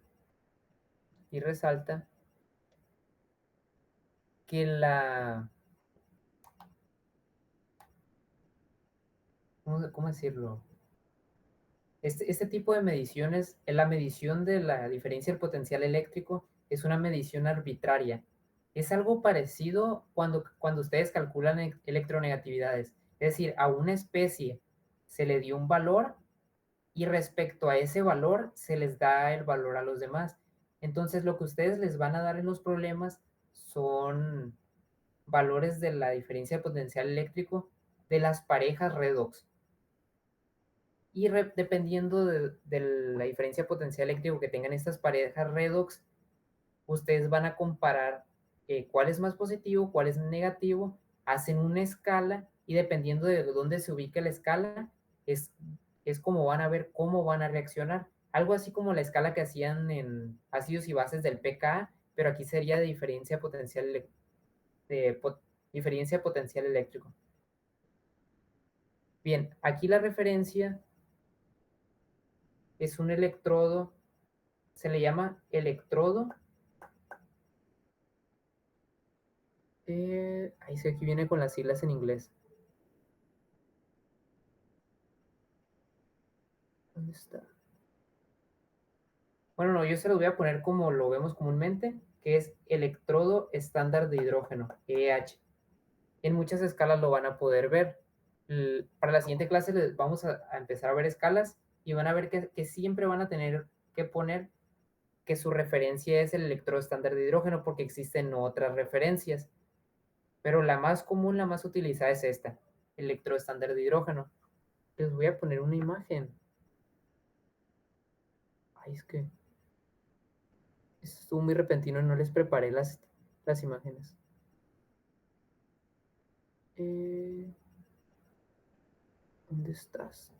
y resalta que ¿cómo decirlo? Este tipo de mediciones, la medición de la diferencia del potencial eléctrico es una medición arbitraria. Es algo parecido cuando ustedes calculan electronegatividades. Es decir, a una especie se le dio un valor y respecto a ese valor se les da el valor a los demás. Entonces, lo que ustedes les van a dar en los problemas son valores de la diferencia de potencial eléctrico de las parejas redox. Y dependiendo de la diferencia potencial eléctrico que tengan estas parejas redox, ustedes van a comparar cuál es más positivo, cuál es negativo, hacen una escala y dependiendo de dónde se ubique la escala, es como van a ver cómo van a reaccionar. Algo así como la escala que hacían en ácidos y bases del pKa, pero aquí sería de diferencia potencial, diferencia potencial eléctrico. Bien, aquí la referencia es un electrodo, se le llama electrodo. Ahí sí, aquí viene con las siglas en inglés. ¿Dónde está? Bueno, no, yo se los voy a poner como lo vemos comúnmente, que es electrodo estándar de hidrógeno, EH. En muchas escalas lo van a poder ver. Para la siguiente clase les vamos a empezar a ver escalas y van a ver que siempre van a tener que poner que su referencia es el electrodo estándar de hidrógeno porque existen otras referencias. Pero la más común, la más utilizada es esta, electrodo estándar de hidrógeno. Les voy a poner una imagen. Ay, es que estuvo muy repentino, no les preparé las imágenes. ¿Dónde estás?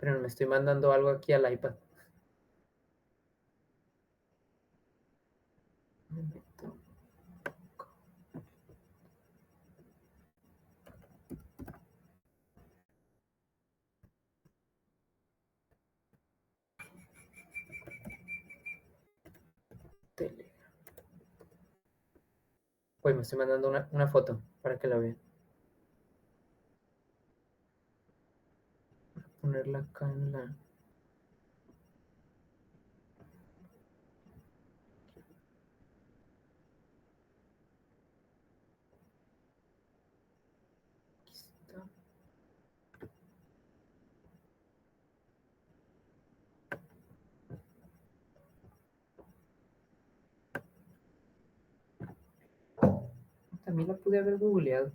Pero me estoy mandando algo aquí al iPad. Pues me estoy mandando una foto para que la vean. Voy a ponerla acá en la... Aquí está. También la pude haber googleado.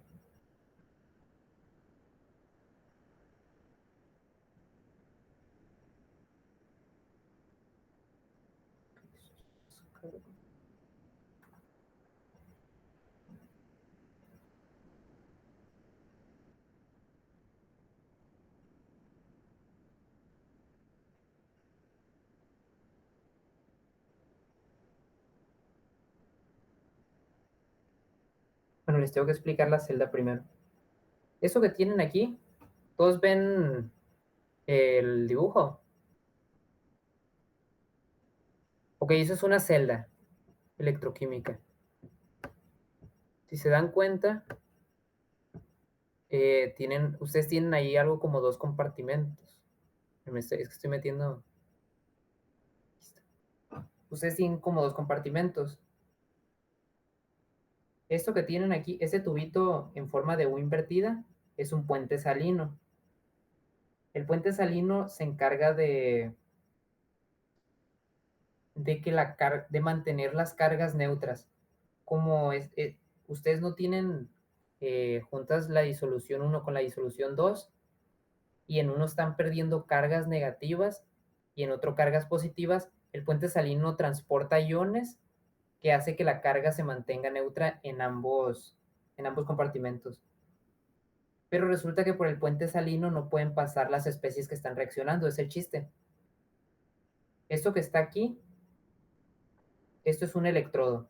Bueno, les tengo que explicar la celda primero. Eso que tienen aquí, todos ven el dibujo. Ok, eso es una celda electroquímica. Si se dan cuenta, ustedes tienen ahí algo como dos compartimentos. Es que estoy metiendo. Ustedes tienen como dos compartimentos. Esto que tienen aquí, ese tubito en forma de U invertida, es un puente salino. El puente salino se encarga de mantener las cargas neutras. Como ustedes no tienen juntas la disolución 1 con la disolución 2, y en uno están perdiendo cargas negativas y en otro cargas positivas, el puente salino transporta iones que hace que la carga se mantenga neutra en ambos compartimentos. Pero resulta que por el puente salino no pueden pasar las especies que están reaccionando, es el chiste. Esto que está aquí, esto es un electrodo.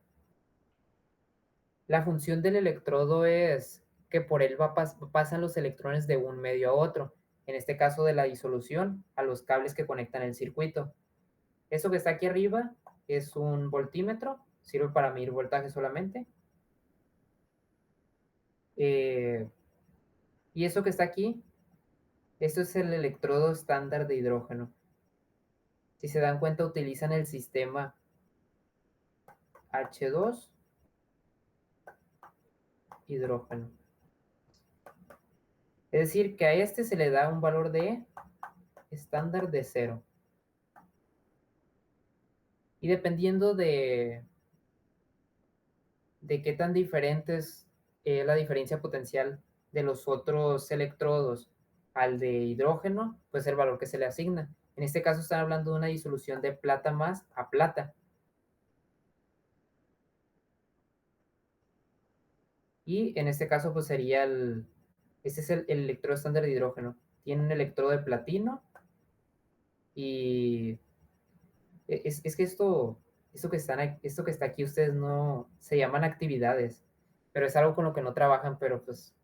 La función del electrodo es que por él pasan los electrones de un medio a otro, en este caso de la disolución a los cables que conectan el circuito. Eso que está aquí arriba es un voltímetro, sirve para medir voltaje solamente. Y eso que está aquí, esto es el electrodo estándar de hidrógeno. Si se dan cuenta, utilizan el sistema H2 hidrógeno. Es decir, que a este se le da un valor de estándar de 0. Y dependiendo de qué tan diferentes es la diferencia potencial de los otros electrodos al de hidrógeno, pues el valor que se le asigna. En este caso están hablando de una disolución de plata más a plata. Y en este caso pues sería este es el electrodo estándar de hidrógeno. Tiene un electrodo de platino y es que esto que está aquí ustedes no se llaman actividades, pero es algo con lo que no trabajan, pero pues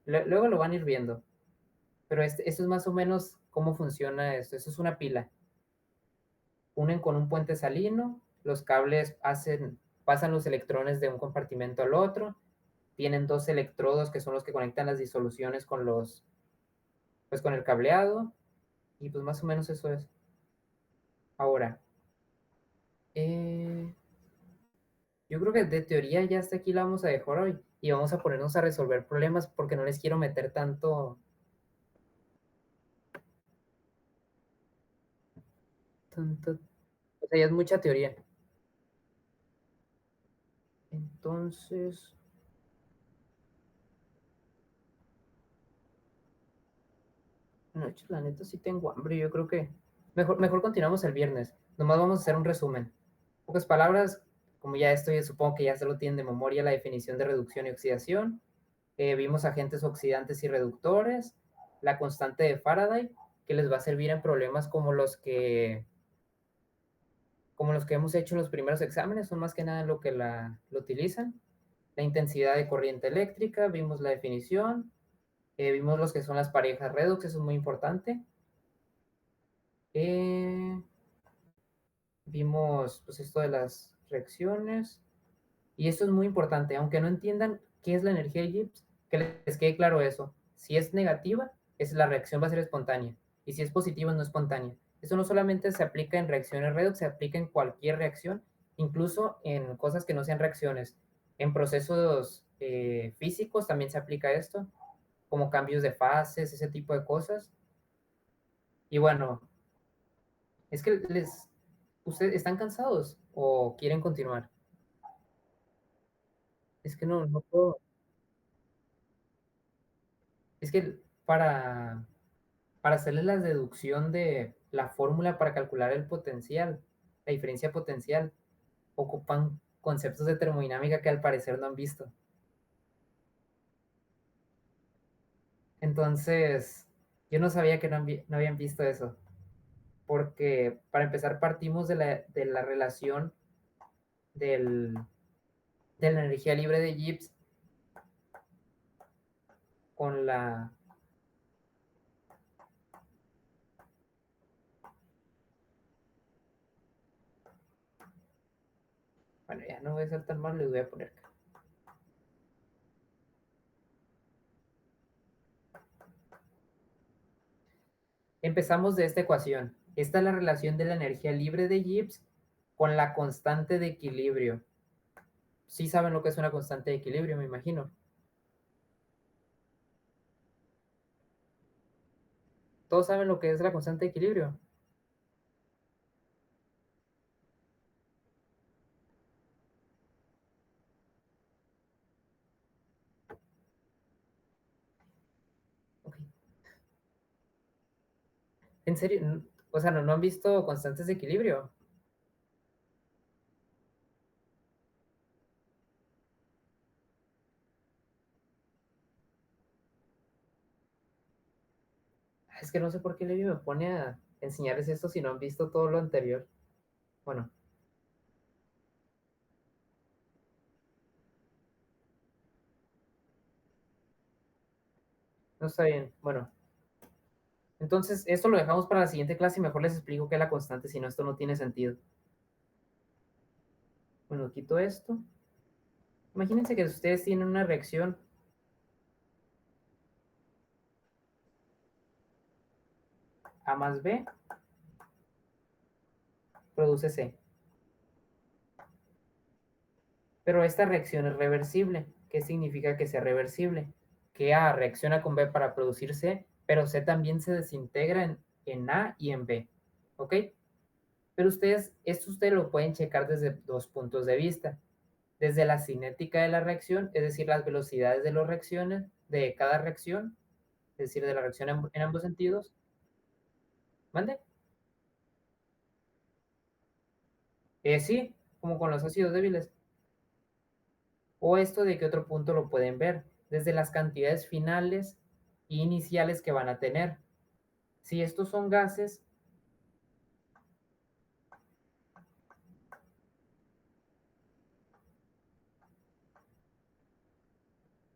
luego lo van a ir viendo. Pero esto es más o menos cómo funciona esto. Esto es una pila. Unen con un puente salino, los cables pasan los electrones de un compartimento al otro, tienen dos electrodos que son los que conectan las disoluciones pues con el cableado, y pues más o menos eso es. Ahora, eh, yo creo que de teoría ya hasta aquí la vamos a dejar hoy y vamos a ponernos a resolver problemas porque no les quiero meter tanto, o sea, ya es mucha teoría. Entonces, no, la neta sí tengo hambre, yo creo que mejor continuamos el viernes. Nomás vamos a hacer un resumen. En pocas palabras, como ya esto, yo supongo que ya se lo tienen de memoria, la definición de reducción y oxidación. Vimos agentes oxidantes y reductores, la constante de Faraday, que les va a servir en problemas como los que hemos hecho en los primeros exámenes, son más que nada lo que lo utilizan. La intensidad de corriente eléctrica, vimos la definición, vimos los que son las parejas redox, eso es muy importante. Eh, Vimos pues esto de las reacciones, y esto es muy importante, aunque no entiendan qué es la energía de Gibbs, que les quede claro eso. Si es negativa, la reacción va a ser espontánea, y si es positiva, no espontánea. Eso no solamente se aplica en reacciones redox, se aplica en cualquier reacción, incluso en cosas que no sean reacciones. En procesos físicos también se aplica esto, como cambios de fases, ese tipo de cosas. Y bueno, es que ¿ustedes están cansados o quieren continuar? Es que no puedo. Es que para hacerles la deducción de la fórmula para calcular el potencial, la diferencia potencial, ocupan conceptos de termodinámica que al parecer no han visto. Entonces, yo no sabía que no habían visto eso, porque para empezar partimos de la relación del, de la energía libre de Gibbs con la. Bueno, ya no voy a ser tan malo, les voy a poner acá. Empezamos de esta ecuación. Esta es la relación de la energía libre de Gibbs con la constante de equilibrio. Sí saben lo que es una constante de equilibrio, me imagino. ¿Todos saben lo que es la constante de equilibrio? Ok. ¿En serio? O sea, ¿no han visto constantes de equilibrio? Es que no sé por qué Levi me pone a enseñarles esto si no han visto todo lo anterior. Bueno, no está bien. Bueno, entonces esto lo dejamos para la siguiente clase y mejor les explico qué es la constante, si no esto no tiene sentido. Bueno, quito esto. Imagínense que ustedes tienen una reacción A más B produce C. Pero esta reacción es reversible. ¿Qué significa que sea reversible? Que A reacciona con B para producir C, pero C también se desintegra en A y en B. ¿Ok? Pero ustedes lo pueden checar desde dos puntos de vista. Desde la cinética de la reacción, es decir, las velocidades de las reacciones, de cada reacción, es decir, de la reacción en ambos sentidos. ¿Mande? Sí, como con los ácidos débiles. O esto de qué otro punto lo pueden ver, desde las cantidades finales e iniciales que van a tener. Si estos son gases,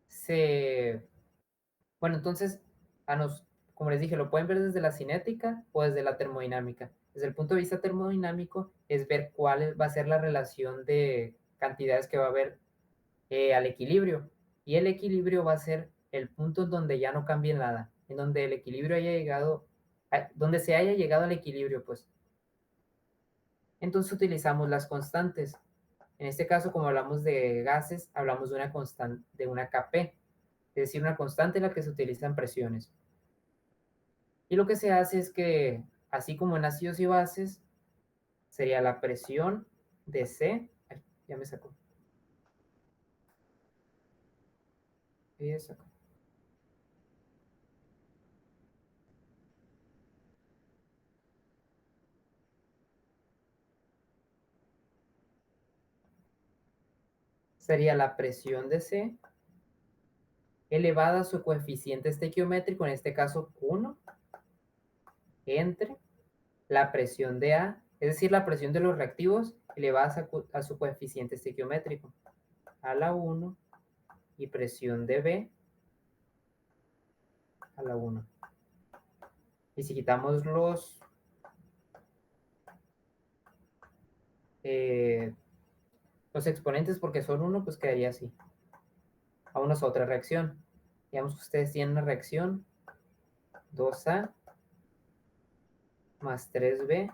se... Bueno, entonces, como les dije, lo pueden ver desde la cinética o desde la termodinámica. Desde el punto de vista termodinámico es ver cuál va a ser la relación de cantidades que va a haber al equilibrio. Y el equilibrio va a ser el punto en donde ya no cambie nada, en donde el equilibrio haya llegado, donde se haya llegado al equilibrio, pues. Entonces utilizamos las constantes. En este caso, como hablamos de gases, hablamos de una constante, de una Kp, es decir, una constante en la que se utilizan presiones. Y lo que se hace es que, así como en ácidos y bases, sería la presión de C. Ay, ya me sacó. Ya sacó. Sería la presión de C elevada a su coeficiente estequiométrico, en este caso 1, entre la presión de A, es decir, la presión de los reactivos elevada a su coeficiente estequiométrico, a la 1, y presión de B a la 1. Y si quitamos eh, los exponentes porque son 1, pues quedaría así. A es otra reacción. Digamos que ustedes tienen una reacción 2A más 3B.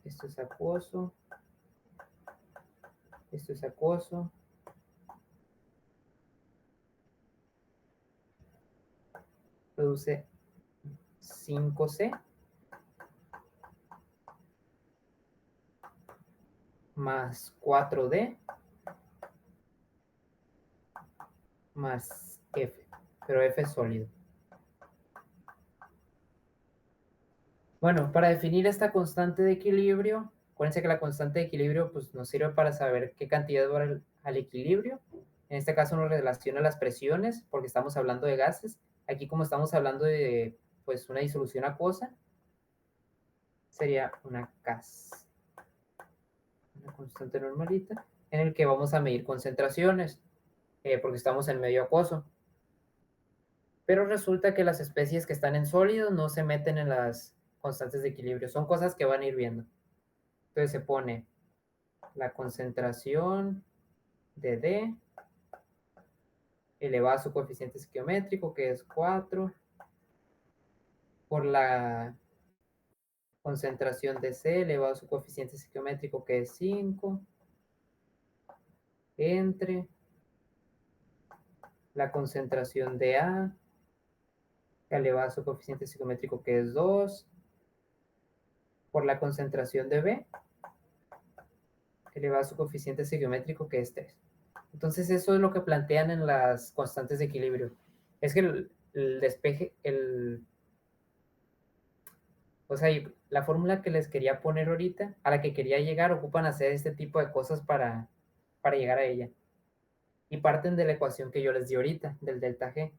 Esto es acuoso. Esto es acuoso. Produce 5C más 4D más F. Pero F es sólido. Bueno, para definir esta constante de equilibrio, acuérdense que la constante de equilibrio pues, nos sirve para saber qué cantidad va al equilibrio. En este caso nos relaciona las presiones, porque estamos hablando de gases. Aquí como estamos hablando de pues, una disolución acuosa, sería una CAS, una constante normalita, en el que vamos a medir concentraciones, porque estamos en medio acuoso. Pero resulta que las especies que están en sólidos no se meten en las constantes de equilibrio, son cosas que van a ir viendo. Entonces se pone la concentración de D elevada a su coeficiente estequiométrico, que es 4, por la concentración de C elevado a su coeficiente estequiométrico, que es 5, entre la concentración de A elevado a su coeficiente psicométrico, que es 2, por la concentración de B elevado a su coeficiente psicométrico, que es 3. Entonces eso es lo que plantean en las constantes de equilibrio. Es que el despeje, o sea, la fórmula que les quería poner ahorita, a la que quería llegar, ocupan hacer este tipo de cosas para llegar a ella. Y parten de la ecuación que yo les di ahorita, del delta G.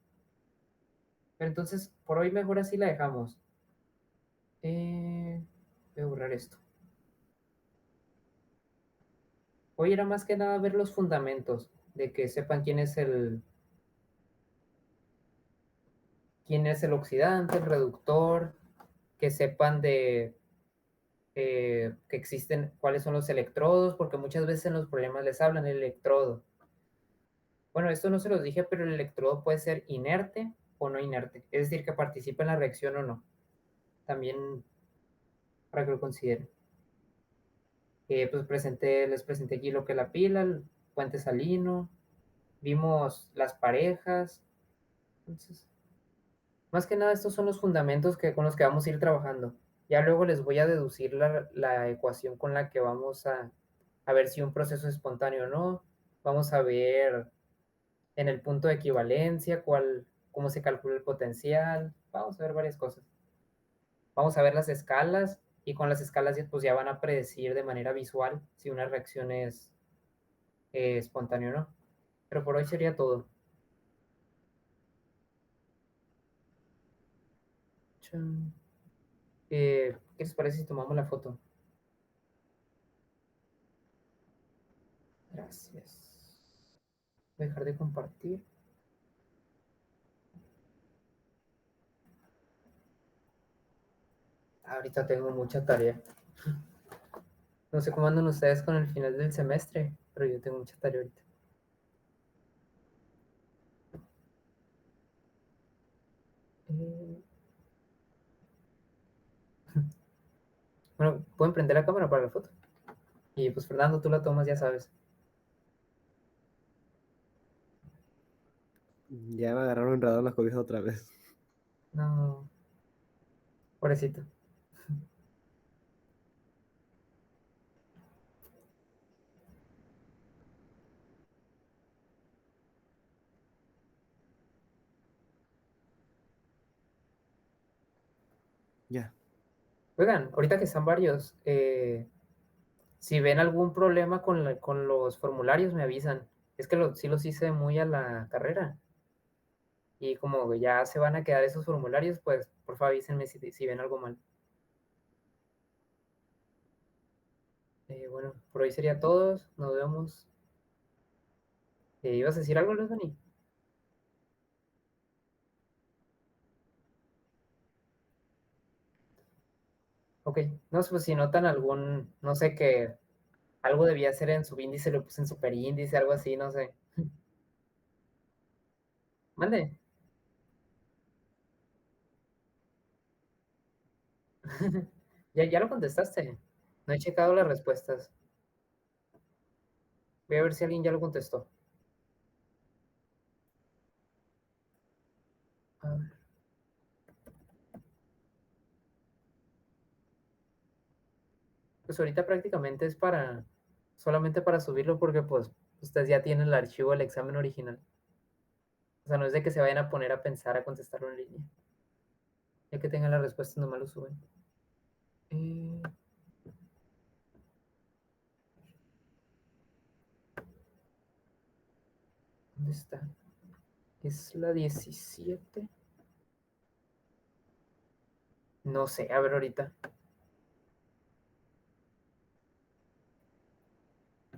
Pero entonces, por hoy mejor así la dejamos. Voy a borrar esto. Hoy era más que nada ver los fundamentos, de que sepan quién es el oxidante, el reductor, que sepan de que existen, cuáles son los electrodos, porque muchas veces en los problemas les hablan el electrodo. Bueno, esto no se los dije, pero el electrodo puede ser inerte o no inerte, es decir, que participe en la reacción o no. También para que lo consideren. Pues les presenté aquí lo que es la pila, el puente salino, vimos las parejas. Entonces, más que nada estos son los fundamentos con los que vamos a ir trabajando. Ya luego les voy a deducir la ecuación con la que vamos a ver si un proceso es espontáneo o no. Vamos a ver en el punto de equivalencia cómo se calcula el potencial. Vamos a ver varias cosas. Vamos a ver las escalas y con las escalas pues ya van a predecir de manera visual si una reacción es espontánea o no. Pero por hoy sería todo. ¿Qué les parece si tomamos la foto? Gracias. Voy a dejar de compartir. Ahorita tengo mucha tarea. No sé cómo andan ustedes con el final del semestre, pero yo tengo mucha tarea ahorita. Eh, Bueno, pueden prender la cámara para la foto. Y pues Fernando, tú la tomas, ya sabes. Ya me agarraron enredado en las cobijas otra vez. No, pobrecito. Ya. Oigan, ahorita que están varios, si ven algún problema con los formularios, me avisan. Es que sí los hice muy a la carrera. Y como ya se van a quedar esos formularios, pues por favor avísenme si ven algo mal. Bueno, por hoy sería todo. Nos vemos. ¿Ibas a decir algo, Luis Dani? Ok. No, pues si notan algún, no sé, que algo debía hacer en subíndice, lo puse en superíndice, algo así, no sé. Mande. Ya lo contestaste. No he checado las respuestas. Voy a ver si alguien ya lo contestó. A ver. Pues ahorita prácticamente es solamente para subirlo porque pues ustedes ya tienen el archivo del examen original. O sea, no es de que se vayan a poner a pensar a contestarlo en línea. Ya que tengan las respuestas, nomás lo suben. Eh, ¿Dónde está? ¿Es la 17? No sé, a ver ahorita.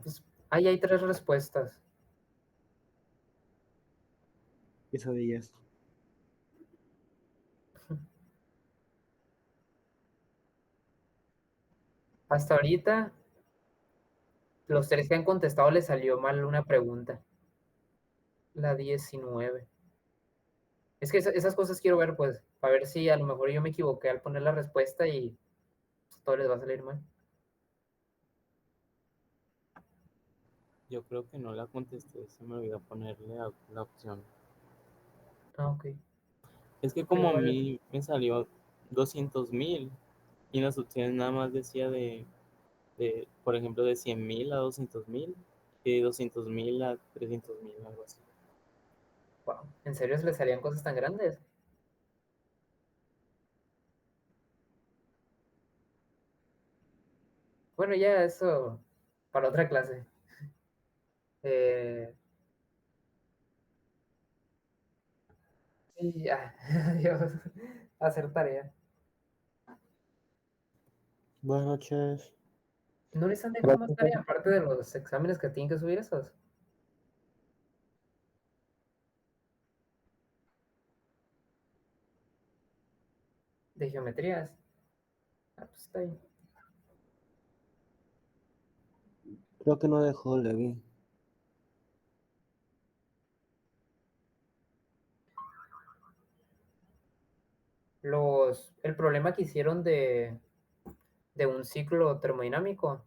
Pues ahí hay 3 respuestas. Quesadillas. Hasta ahorita, los 3 que han contestado les salió mal una pregunta. La 19. Es que esas cosas quiero ver, pues. Para ver si a lo mejor yo me equivoqué al poner la respuesta y pues, todo les va a salir mal. Yo creo que no la contesté, se me olvidó ponerle la opción. Ah, ok. Es que Ok, como a vale. mí me salió 200,000 y en las opciones nada más decía por ejemplo, de 100,000 a 200,000 y de 200,000 a 300,000, algo así. Wow. ¿En serio se les salían cosas tan grandes? Bueno, ya eso para otra clase. Eh, y ya, adiós. Hacer tarea. Buenas noches. ¿No les han dejado más Gracias. tarea aparte de los exámenes que tienen que subir esos? De geometrías. Ah, pues está bien. Creo que no dejó Levi. El problema que hicieron de un ciclo termodinámico,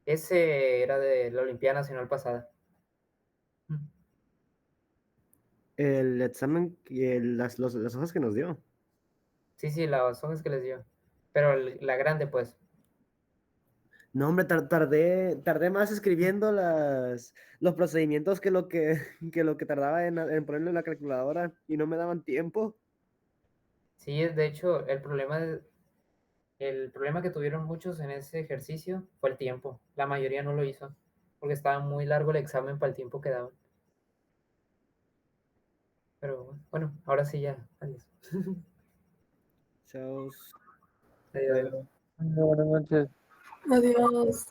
ese era de la Olimpiada Nacional pasada. El examen y las hojas que nos dio. Sí, sí, las hojas que les dio. Pero la grande, pues. No, hombre, tardé más escribiendo los procedimientos que lo que tardaba en ponerlo en la calculadora y no me daban tiempo. Sí, de hecho, el problema que tuvieron muchos en ese ejercicio fue el tiempo. La mayoría no lo hizo, porque estaba muy largo el examen para el tiempo que daban. Pero bueno, ahora sí ya. Adiós. Chao. Adiós. Buenas noches. Adiós.